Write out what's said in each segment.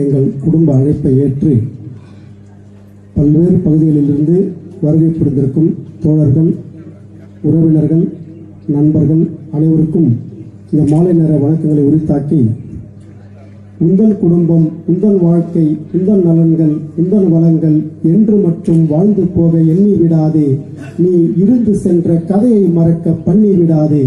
எங்கள் குடும்ப அழைப்பை ஏற்று பல்வேறு பகுதிகளிலிருந்து வருகை புரிந்திருக்கும் தோழர்கள், உறவினர்கள், நண்பர்கள் அனைவருக்கும் இந்த மாலை நேர வணக்கங்களை உரித்தாக்கி, உந்தன் குடும்பம், உந்தன் வாழ்க்கை, உந்தன் நலன்கள், உந்தன் வளங்கள் என்று மற்றும் வாழ்ந்து போக எண்ணி விடாதே, நீ இருந்து சென்ற கதையை மறக்க பண்ணி விடாதே.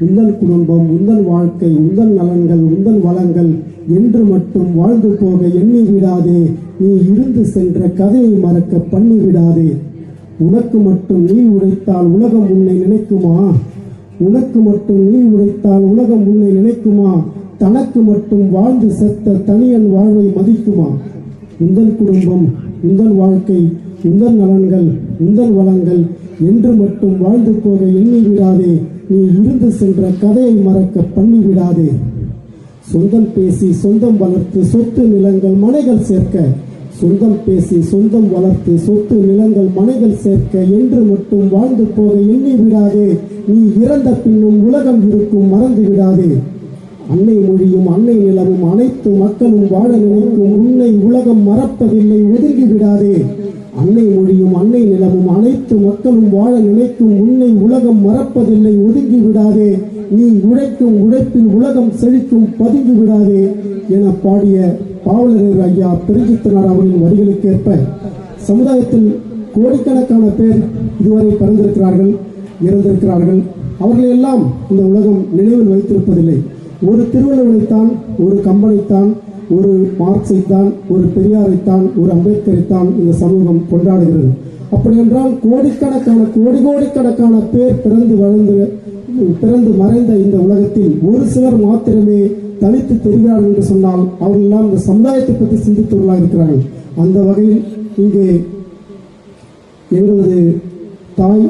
உந்தன் குடும்பம், உந்தன் வாழ்க்கை, உந்தன் நலன்கள், உந்தன் வளங்கள் என்று மட்டும் வாழ்ந்து போக எண்ணி விடாதே, நீ இருந்து சென்ற கதையை மறக்க பண்ணி விடாதே. உனக்கு மட்டும் நீ உழைத்தால் உலகம் உன்னை நினைக்குமா? உனக்கு மட்டும் நீ உழைத்தால் உலகம் உன்னை நினைக்குமா? தனக்கு மட்டும் வாழ்ந்து செத்த தனியன் வாழ்வை மதிக்குமா? உந்தன் குடும்பம், உந்தன் வாழ்க்கை, உந்தன் நலன்கள், உந்தன் வளங்கள் என்று மட்டும் வாழ்ந்து போக எண்ணி விடாதே, நீ இருந்து சென்ற கதையை மறக்க பண்ணி விடாதே. சொந்தம் பேசி சொந்தம் வளர்த்து சொத்து நிலங்கள் மனைகள் சேர்க்க, சொந்தம் பேசி சொந்தம் வளர்த்து சொத்து நிலங்கள் மனைகள் சேர்க்க என்று மட்டும் வாழ்ந்து போக எண்ணி விடாதே, நீ இறந்த பின்னும் உலகம் இருக்கும் மறந்து விடாதே. அன்னை மொழியும் அன்னை நிலமும் அனைத்து மக்களும் வாழ நினைக்கும் உன்னை உலகம் மறப்பதில்லை, ஒதுங்கி விடாதே. அன்னை மொழியும் அன்னை நிலமும் அனைத்து மக்களும் வாழ நினைக்கும் உன்னை உலகம் மறப்பதில்லை, ஒதுங்கி விடாதே. நீ உழைக்கும் உழைப்பில் உலகம் செழிக்கும், பதுங்கி விடாதே என பாடிய பாவலர் ஐயா பெருஞ்சித்தனார் அவர்களின் வரிகளுக்கேற்ப சமுதாயத்தில் கோடிக்கணக்கான பேர் இதுவரை பிறந்திருக்கிறார்கள், இறந்திருக்கிறார்கள். அவர்களையெல்லாம் இந்த உலகம் நினைவில் வைத்திருப்பதில்லை. ஒரு திருவள்ளுவரைத்தான், ஒரு கம்பனைத்தான், ஒரு மார்க்சைத்தான், ஒரு பெரியாரைத்தான், ஒரு அம்பேத்கரைத்தான் இந்த சமூகம் கொண்டாடுகிறது. அப்படி என்றால் கோடிக்கணக்கான பேர் பிறந்து மறைந்த இந்த உலகத்தில் ஒரு சிலர் மாத்திரமே தனித்து தெரிகிறார்கள் என்று சொன்னால் அவர்கள் எல்லாம் இந்த சமுதாயத்தை பற்றி சிந்தித்தவர்களாக இருக்கிறார்கள். அந்த வகையில் இங்கே எங்களது தாய்,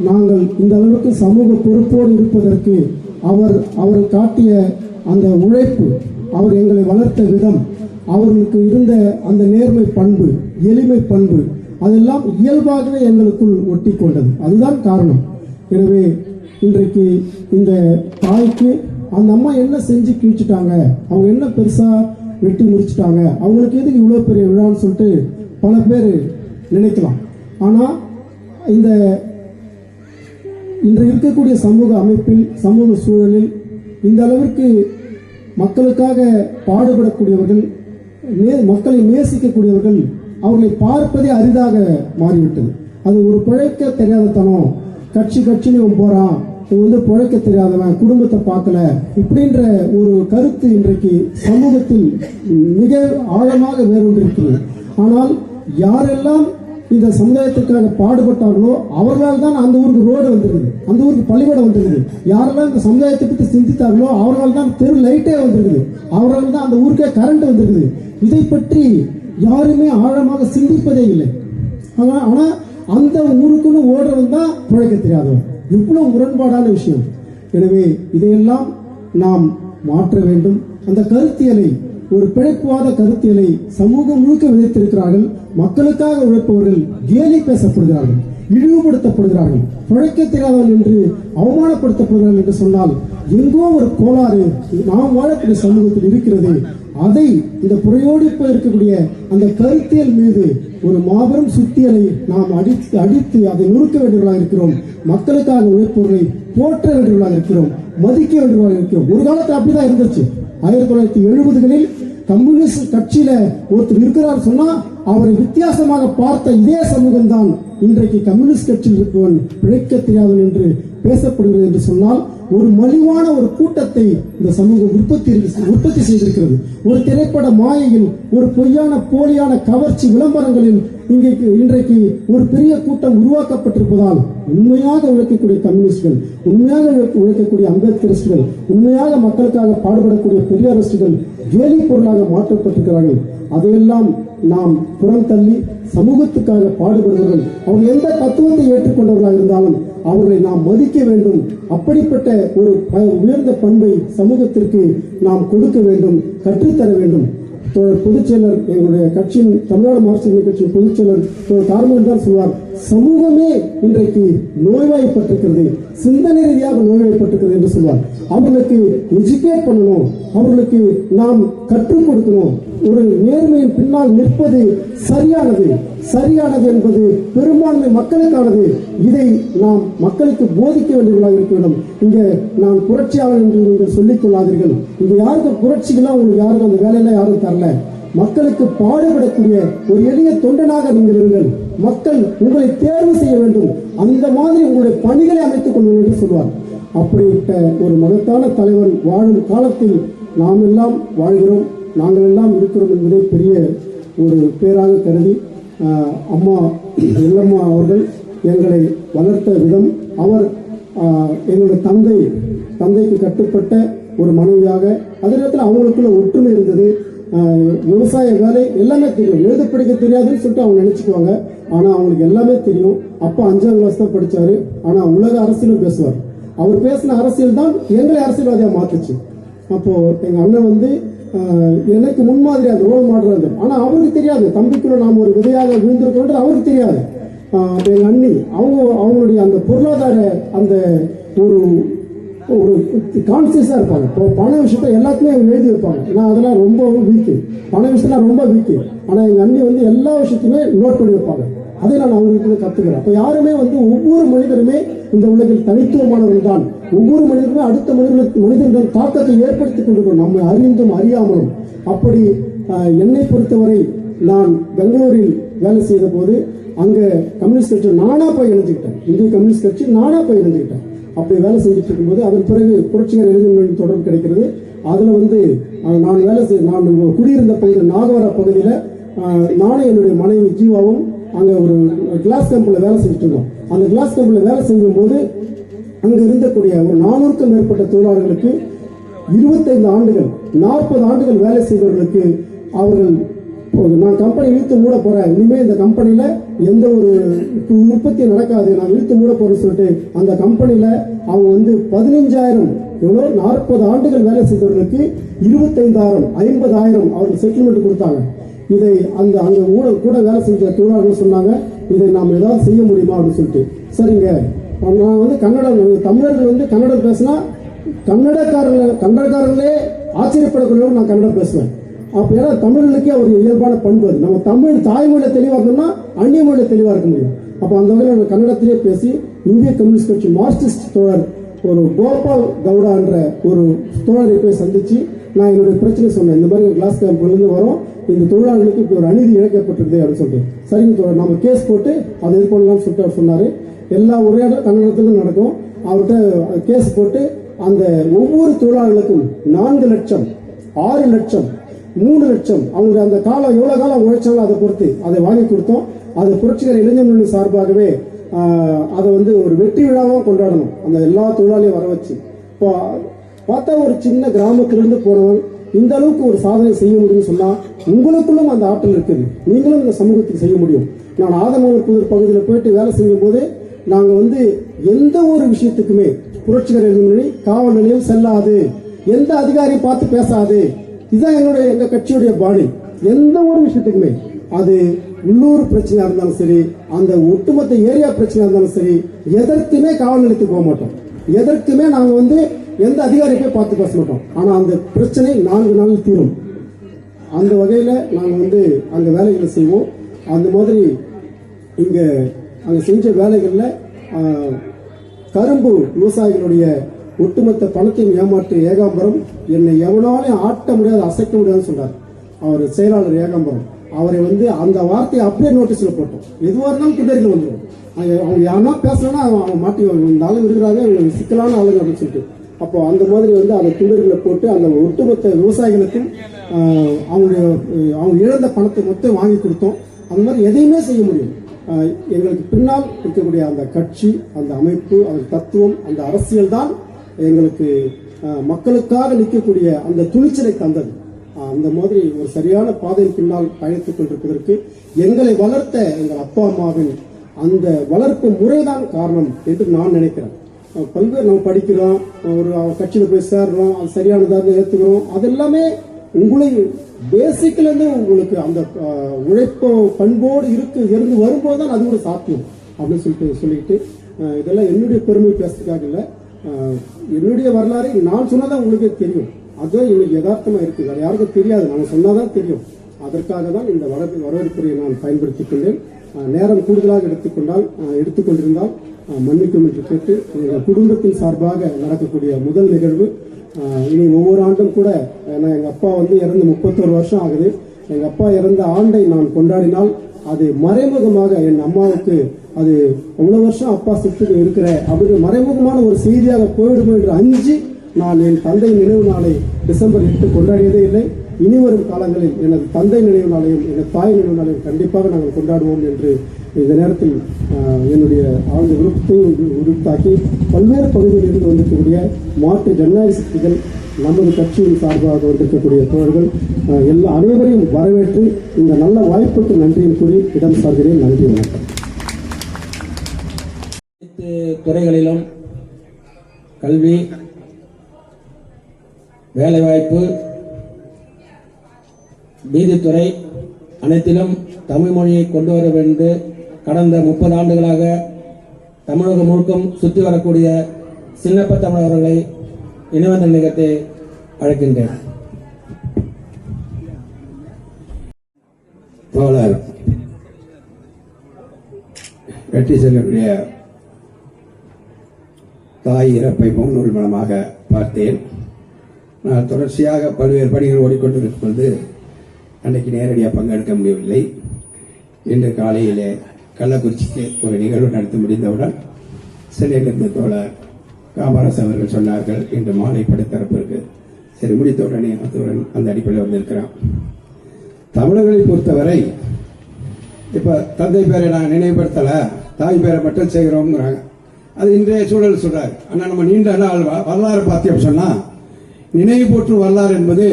நாங்கள் இந்த அளவுக்கு சமூக பொறுப்போடு இருப்பதற்கு அவர் காட்டிய அந்த உழைப்பு, அவர் எங்களை வளர்த்த விதம், அவர்களுக்கு இருந்த அந்த நேர்மை பண்பு, எளிமை பண்பு, அதெல்லாம் இயல்பாகவே எங்களுக்குள் ஒட்டி கொண்டது. அதுதான் காரணம். எனவே இன்றைக்கு இந்த தாய்க்கு அந்த அம்மா என்ன செஞ்சு கிழிச்சிட்டாங்க, அவங்க என்ன பெருசா வெட்டி முடிச்சிட்டாங்க, அவங்களுக்கு எதுக்கு இவ்வளோ பெரிய விழான்னு சொல்லிட்டு பல பேர் நினைக்கலாம். ஆனால் இன்று இருக்கக்கூடிய சமூக அமைப்பில், சமூக சூழலில் இந்த அளவிற்கு மக்களுக்காக பாடுபடக்கூடியவர்கள், மக்களை நேசிக்கக்கூடியவர்கள், அவர்களை பார்ப்பதே அரிதாக மாறிவிட்டது. அது ஒரு பிழைக்க தெரியாதத்தனம், கட்சின்னு போறான், பிழைக்க தெரியாதவன், குடும்பத்தை பார்க்கல, இப்படின்ற ஒரு கருத்து இன்றைக்கு சமூகத்தில் மிக ஆழமாக வேரூன்றிருக்கிறது. ஆனால் யாரெல்லாம் இந்த சமுதாயத்திற்காக பாடுபட்டார்களோ அவர்களால் தான் அந்த ஊருக்கு ரோடு வந்திருக்குது, அந்த ஊருக்கு பள்ளிக்கூடம் வந்திருக்குது. யாரெல்லாம் இந்த சமுதாயத்தை பற்றி சிந்தித்தார்களோ அவர்களால் தான் தெரு லைட்டே வந்திருக்குது, அவர்களால் தான் அந்த ஊருக்கே கரண்ட் வந்திருக்குது. இதை பற்றி யாருமே ஆழமாக சிந்திப்பதே இல்லை. ஆனா அந்த ஊருக்குன்னு ஓடுறவன் தான் பிழைக்க தெரியாதவன். இவ்வளவு முரண்பாடான விஷயம். எனவே இதையெல்லாம் நாம் மாற்ற வேண்டும். அந்த கருத்தியலை, ஒரு பிழைப்புவாத கருத்தியலை சமூகம் முழுக்க விதைத்திருக்கிறார்கள். மக்களுக்காக உழைப்பவர்கள் கேலி பேசப்படுகிறார்கள், இழிவுபடுத்தப்படுகிறார்கள், பிழைக்க தெரியாதவர்கள் என்று அவமானப்படுத்தப்படுகிறார்கள் என்று சொன்னால் எங்கோ ஒரு கோளாறு நாம் வாழக்கூடிய சமூகத்தில் இருக்கிறது. அதை இந்த புறையோடி இருக்கக்கூடிய அந்த கருத்தியல் மீது ஒரு மாபெரும் சுத்தியலை நாம் அடித்து அதை நுறுக்க வேண்டியவர்களாக இருக்கிறோம். மக்களுக்காக உழைப்பவர்களை போற்ற வேண்டியவர்களாக இருக்கிறோம், மதிக்க வேண்டியவர்களாக இருக்கிறோம். ஒரு காலத்தில் அப்படிதான் இருந்துச்சு. 1970களில் கம்யூனிஸ்ட் கட்சியில ஒருத்தர் இருக்கிறார் சொன்னா அவரை வித்தியாசமாக பார்த்த இதே சமூகம் தான் இன்றைக்கு கம்யூனிஸ்ட் கட்சியில் இருப்பவன் பிழைக்க தெரியாதவன் என்று பேசப்படுகிறது என்று சொன்னால் ஒரு மலிவான ஒரு கூட்டத்தை இந்த சமூகம் உற்பத்தி செய்திருக்கிறது. ஒரு திரைப்பட மாயையில், ஒரு பொய்யான போலியான கவர்ச்சி விளம்பரங்களில் இன்றைக்கு ஒரு பெரிய கூட்டம் உருவாக்கப்பட்டிருப்பதால் உண்மையாக உழைக்கக்கூடிய கம்யூனிஸ்டுகள், உண்மையாக உழைக்கக்கூடிய அம்பேத்கரிஸ்டுகள், உண்மையாக மக்களுக்காக பாடுபடக்கூடிய பெரியாரிஸ்டுகள் கேலி பொருளாக மாற்றப்பட்டிருக்கிறார்கள். அதையெல்லாம் நாம் புறம் தள்ளி சமூகத்துக்காக பாடுபடுவர்கள், அவங்க எந்த தத்துவத்தை ஏற்றுக்கொண்டவர்களாக இருந்தாலும் அவர்களை நாம் மதிக்க வேண்டும். அப்படிப்பட்ட ஒரு உயர்ந்த பண்பை சமூகத்திற்கு நாம் கொடுக்க வேண்டும், கற்றுத்தர வேண்டும். பொதுச்செயலர், எங்களுடைய கட்சியின் தமிழ்நாடு மார்க்சிஸ்ட் கட்சியின் பொதுச்செயலர் கார்மன் தான் சொல்வார், சமூகமே இன்றைக்கு நோய்வாய்ப்பட்டிருக்கிறது, சிந்தனை ரீதியாக நோய்வாய்ப்பட்டிருக்கிறது என்று சொல்வார். அவர்களுக்கு எஜுகேட் பண்ணணும், அவர்களுக்கு நாம் கற்றுக் கொடுக்கணும். ஒரு நேர்மையின் பின்னால் நிற்பது சரியானது என்பது பெரும்பான்மை மக்களுக்கானது. இதை நாம் மக்களுக்கு போதிக்க வேண்டியவர்களாக இருக்க வேண்டும். இங்க நான் புரட்சியாளர் என்று நீங்கள் சொல்லிக் கொள்ளாதீர்கள். இங்க யாருக்கும் புரட்சிகளாம் உங்களுக்கு யாருக்கும் அந்த வேலையெல்லாம் யாரும் தரல. மக்களுக்கு பாடுபடக்கூடிய ஒரு எளிய தொண்டனாக நீங்கள் இருங்கள். மக்கள் உங்களை தேர்வு செய்ய வேண்டும், அந்த மாதிரி உங்களுடைய பணிகளை அமைத்துக் கொள்ளுங்கள் என்று சொல்வார். அப்படிப்பட்ட ஒரு மகத்தான தலைவன் வாழும் காலத்தில் நாம் எல்லாம் வாழ்கிறோம், நாங்கள் எல்லாம் இருக்கிறோம் என்பதை பெரிய ஒரு பேராக கருதி அம்மா எல்லம்மா அவர்கள் எங்களை வளர்த்த விதம், அவர் எங்களுடைய தந்தைக்கு கட்டுப்பட்ட ஒரு மனைவியாக, அதே நேரத்தில் அவங்களுக்குள்ள ஒற்றுமை இருந்தது. விவசாய வேலை எல்லாமே தெரியும், எழுத படிக்க தெரியாதுன்னு சொல்லிட்டு அவங்க நினைச்சுக்குவாங்க. ஆனா அவங்களுக்கு எல்லாமே தெரியும். அப்பா 5ஆம் கிளாஸ் தான் படிச்சாரு, ஆனா உலக அரசியலும் பேசுவார். அவர் பேசின அரசியல் தான் எங்களை அரசியல்வாதியா மாத்துச்சு. அப்போ எங்க அண்ணன் வந்து எனக்கு முன்மாதிரி அது ரோல் மாடல். ஆனா அவருக்கு தெரியாது தம்பிக்குள்ள நாம் ஒரு விதையாக விழுந்திருக்கோன்றது அவருக்கு தெரியாது. எங்க அண்ணி அவங்களுடைய அந்த பொருளாதார அந்த ஒரு கான்சியஸா இருப்பாங்க. இப்போ பண விஷயத்த எல்லாத்தையுமே அவங்க எழுதி வைப்பாங்க. நான் அதெல்லாம் ரொம்ப வீக்கு, பண விஷயத்துல ரொம்ப வீக்கு. ஆனா எங்க அண்ணி வந்து எல்லா விஷயத்தையுமே நோட் பண்ணி வைப்பாங்க. அதை நான் அவங்களுக்கு கத்துக்கிறேன். அப்ப யாருமே வந்து ஒவ்வொரு மனிதருமே இந்த உலகில் தனித்துவமானவர்கள் தான். ஒவ்வொரு மனிதருமே அடுத்த மனிதர்கள் தாக்கத்தை ஏற்படுத்திக் கொண்டிருக்கிறோம், நம்ம அறிந்தும் அறியாமலும். அப்படி என்னை பொறுத்தவரை நான் பெங்களூரில் வேலை செய்த போது அங்க கம்யூனிஸ்ட் கட்சி நானா போய் இணைஞ்சுக்கிட்டேன். இந்திய கம்யூனிஸ்ட் கட்சி நானா போய் இணைஞ்சுக்கிட்டேன். அப்படி வேலை செஞ்சுட்டு இருக்கும்போது அதன் பிறகு புரட்சிகர இளைஞர்களின் தொடர்பு கிடைக்கிறது. அதுல வந்து நான் குடியிருந்த பகுதியில் நாகவர பகுதியில் நானும் என்னுடைய மனைவி ஜீவாவும் அங்க ஒரு கிளாஸ் கம்பெனில வேலை செஞ்சுட்டு இருந்தோம். அந்த கிளாஸ் கம்பெனில வேலை செய்யும் போது அங்க இருந்தக்கூடிய ஒரு 400க்கும் மேற்பட்ட தொழிலாளர்களுக்கு 25 ஆண்டுகள் 40 ஆண்டுகள் வேலை செய்தவர்களுக்கு அவர்கள் நான் கம்பெனி இழுத்து மூட போறேன், இனிமே இந்த கம்பெனில எந்த ஒரு உற்பத்தி நடக்காது, நான் இழுத்து மூட போறேன்னு சொல்லிட்டு அந்த கம்பெனில அவங்க வந்து 15,000 எவ்வளோ 40 ஆண்டுகள் வேலை செய்தவர்களுக்கு 25,000 50,000 அவர்கள் செட்டில்மெண்ட் கொடுத்தாங்க. இதை அங்க கூட வேலை செஞ்ச தொழிலாளர்கள் சொன்னாங்க, இதை நாம் ஏதாவது செய்ய முடியுமா அப்படின்னு சொல்லிட்டு. சரிங்க, நான் வந்து தமிழர்கள் வந்து கன்னடம் பேசினா கன்னடக்காரர்களே ஆச்சரியப்படக்கூடிய நான் கன்னடம் பேசுவேன். அப்ப ஏன்னா தமிழர்களுக்கே ஒரு இயல்பான பண்பு அது. நம்ம தமிழ் தாய்மொழியில தெளிவா இருந்தோம்னா அந்நிய மொழியில தெளிவா இருக்க முடியும். அப்ப அந்த வகையில் நான் கன்னடத்திலே பேசி இந்திய கம்யூனிஸ்ட் கட்சி மார்க்சிஸ்ட் தோழர் ஒரு கோபால் கவுடா என்ற ஒரு தோழரை போய் சந்திச்சு நான் என்னுடைய பிரச்சனை சொன்னேன். இந்த மாதிரி கிளாஸ் கேம்ப்லேருந்து வரோம், இந்த தொழிலாளர்களுக்கு இப்போ ஒரு அநீதி இழைக்கப்பட்டிருக்குது அப்படின்னு சொல்லிட்டு. சரிங்க தோழர், நம்ம கேஸ் போட்டு அதை இது பண்ணலாம்னு சொல்லிட்டு அவர் சொன்னாரு. எல்லா உரையாடலும் கன்னடத்திலும் நடக்கும். அவர்கிட்ட கேஸ் போட்டு அந்த ஒவ்வொரு தொழிலாளர்களுக்கும் 4 லட்சம் 6 லட்சம் 3 லட்சம் அவங்க அந்த காலம் எவ்வளவு காலம் உழைச்சாலும் அதை பொறுத்து அதை வாங்கி கொடுத்தோம். அது புரட்சிகர இளைஞர்கள் சார்பாகவே அதை வந்து ஒரு வெற்றி விழாவாக கொண்டாடணும், அந்த எல்லா தொழிலாளியும் வர வச்சு. இப்போ பார்த்தா ஒரு சின்ன கிராமத்திலிருந்து போனவன் இந்த அளவுக்கு ஒரு சாதனை செய்ய முடியும்னு சொன்னா உங்களுக்குள்ளும் அந்த ஆற்றல் இருக்குது, நீங்களும் இந்த சமூகத்துக்கு செய்ய முடியும். நான் ஆதமங்கலம் புதூர் பகுதியில் போயிட்டு வேலை செய்யும் போது நாங்க வந்து எந்த ஒரு விஷயத்துக்குமே புரட்சிகர இளைஞரணி காவல் நிலையம் செல்லாது, எந்த அதிகாரியும் பார்த்து பேசாது, இதுதான் எங்க கட்சியுடைய பாணி. எந்த ஒரு விஷயத்துக்குமே அது உள்ளூர் பிரச்சனையா இருந்தாலும் சரி, அந்த ஒட்டுமொத்த ஏரியா பிரச்சனையா இருந்தாலும் சரி, எதற்குமே காவல் நிலையத்துக்கு போக மாட்டோம். எதற்குமே நாங்க வந்து எந்த அதிகாரியை போய் பார்த்து பேச மாட்டோம். ஆனா அந்த பிரச்சனை 4 நாளில் தீரும். அந்த வகையில நாங்க வந்து அங்க வேலைகளை செய்வோம். அந்த மாதிரி இங்க அங்க செஞ்ச வேலைகள்ல கரும்பு விவசாயிகளுடைய ஒட்டுமொத்த பணத்தையும் ஏமாற்று ஏகாம்பரம் என்னை எவனாலையும் ஆட்ட முடியாது, அசைக்க முடியாதுன்னு சொன்னார் அவர் செயலாளர் ஏகாம்பரம். அவரை வந்து அந்த வார்த்தையை அப்படியே நோட்டீஸ்ல போட்டோம். எதுவாக இருந்தாலும் கிண்டறிகள் வந்துடும். அவங்க யாருன்னா பேசலன்னா அவங்க மாட்டி இந்த ஆளுங்க இருக்கிறாங்க, சிக்கலான ஆளுங்க அப்படின்னு சொல்லிட்டு. அப்போ அந்த மாதிரி வந்து அந்த கிண்டறிகளை போட்டு அந்த ஒட்டுமொத்த விவசாயிகளுக்கும் அவங்க இழந்த பணத்தை மொத்தம் வாங்கி கொடுத்தோம். அந்த மாதிரி எதையுமே செய்ய முடியும். எங்களுக்கு பின்னால் இருக்கக்கூடிய அந்த கட்சி, அந்த அமைப்பு, அந்த தத்துவம், அந்த அரசியல் தான் எங்களுக்கு மக்களுக்காக நிற்கக்கூடிய அந்த துணிச்சலை தந்தது. அந்த மாதிரி ஒரு சரியான பாதையின் பின்னால் பயணித்துக் கொண்டிருப்பதற்கு எங்களை வளர்த்த எங்கள் அப்பா அம்மாவின் அந்த வளர்ப்பு முறைதான் காரணம் என்று நான் நினைக்கிறேன். பல்வேறு நம்ம படிக்கிறோம், ஒரு கட்சியில் போய் சேர்றோம், அது சரியானதாக ஏற்றுக்கிறோம், அது எல்லாமே உங்களை பேசிக்ல இருந்து உங்களுக்கு அந்த உழைப்பு பண்போடு இருந்து வரும்போது தான் அது ஒரு சாத்தியம். அப்படின்னு சொல்லிட்டு இதெல்லாம் என்னுடைய பெருமை பேசுறதுக்காக இல்லை, என்னுடைய வரலாறு நான் சொன்னாதான் உங்களுக்கே தெரியும். அதுதான் இன்னைக்கு யதார்த்தமா இருக்குது, அது யாருக்கும் தெரியாது, நம்ம சொன்னாதான் தெரியும். அதற்காக தான் இந்த வரவேற்புரையை நான் பயன்படுத்திக் கொண்டேன். நேரம் கூடுதலாக எடுத்துக்கொண்டிருந்தால் மன்னிக்கும் என்று கேட்டு, எங்கள் குடும்பத்தின் சார்பாக நடக்கக்கூடிய முதல் நிகழ்வு. இனி ஒவ்வொரு ஆண்டும் கூட, ஏன்னா எங்க அப்பா இறந்து 31 வருஷம் ஆகுது. எங்க அப்பா இறந்த ஆண்டை நான் கொண்டாடினால் அது மறைமுகமாக என் அம்மாவுக்கு அது அவ்வளவு வருஷம் அப்பா செத்து இருக்கிற அப்படி மறைமுகமான ஒரு செய்தியாக போயிடும் என்று அஞ்சு நான் என் தந்தை நினைவு நாளை டிசம்பர் 8 கொண்டாடியதே இல்லை. இனி வரும் காலங்களில் எனது தந்தை நினைவு நாளையும் எனது தாய் நினைவு நாளையும் கண்டிப்பாக நாங்கள் கொண்டாடுவோம் என்று இந்த நேரத்தில் என்னுடைய ஆழ்ந்த விருப்பத்தையும் உறுத்தாக்கி பல்வேறு பகுதிகளில் இருந்து வந்திருக்கக்கூடிய மாற்று ஜனநாயக சக்திகள், நமது கட்சியின் சார்பாக வந்திருக்கக்கூடிய தோழர்கள் அனைவரையும் வரவேற்று இந்த நல்ல வாய்ப்புக்கு நன்றியும் கூறி இடம் சார்கிறேன். நன்றி, வணக்கம். அனைத்து துறைகளிலும் கல்வி, வேலைவாய்ப்பு, நீதித்துறை அனைத்திலும் தமிழ் மொழியை கொண்டு வர வேண்டும். கடந்த 30 ஆண்டுகளாக தமிழகம் முழுக்கும் சுற்றி வரக்கூடிய சின்னப்ப தமிழ் அவர்களை இணைவந்த நிகழ்த்தை அழைக்கின்றேன். தோழர் வெற்றி செல்வனுடைய தாய் இறப்பை முன்னூல் மூலமாக பார்த்தேன். நான் தொடர்ச்சியாக பல்வேறு பணிகள் ஓடிக்கொண்டிருக்கும் பொழுது அன்றைக்கு நேரடியாக பங்கெடுக்க முடியவில்லை. இன்று காலையிலே கள்ளக்குறிச்சிக்கு ஒரு நிகழ்வு நடத்த முடிந்தவுடன் சென்னையிலிருந்து தோழர் காமராஜ் அவர்கள் சொன்னார்கள், இன்று மாலை படைத்தரப்பு இருக்கு. சரி, முடித்தவுடனே அந்த அடிப்படையில் வந்திருக்கிறான். தமிழர்களை பொறுத்தவரை இப்ப தந்தை பேரை நான் நினைவுபடுத்தல, தாய் பேரை மட்டும் செய்கிறோம்ங்கிறாங்க. அது இன்றைய சூழல் சொல்றாரு. ஆனா நம்ம நீண்ட நாள் வரலாறு பார்த்தோம் சொன்னா, நினைவு போற்றும் வரலாறு என்பது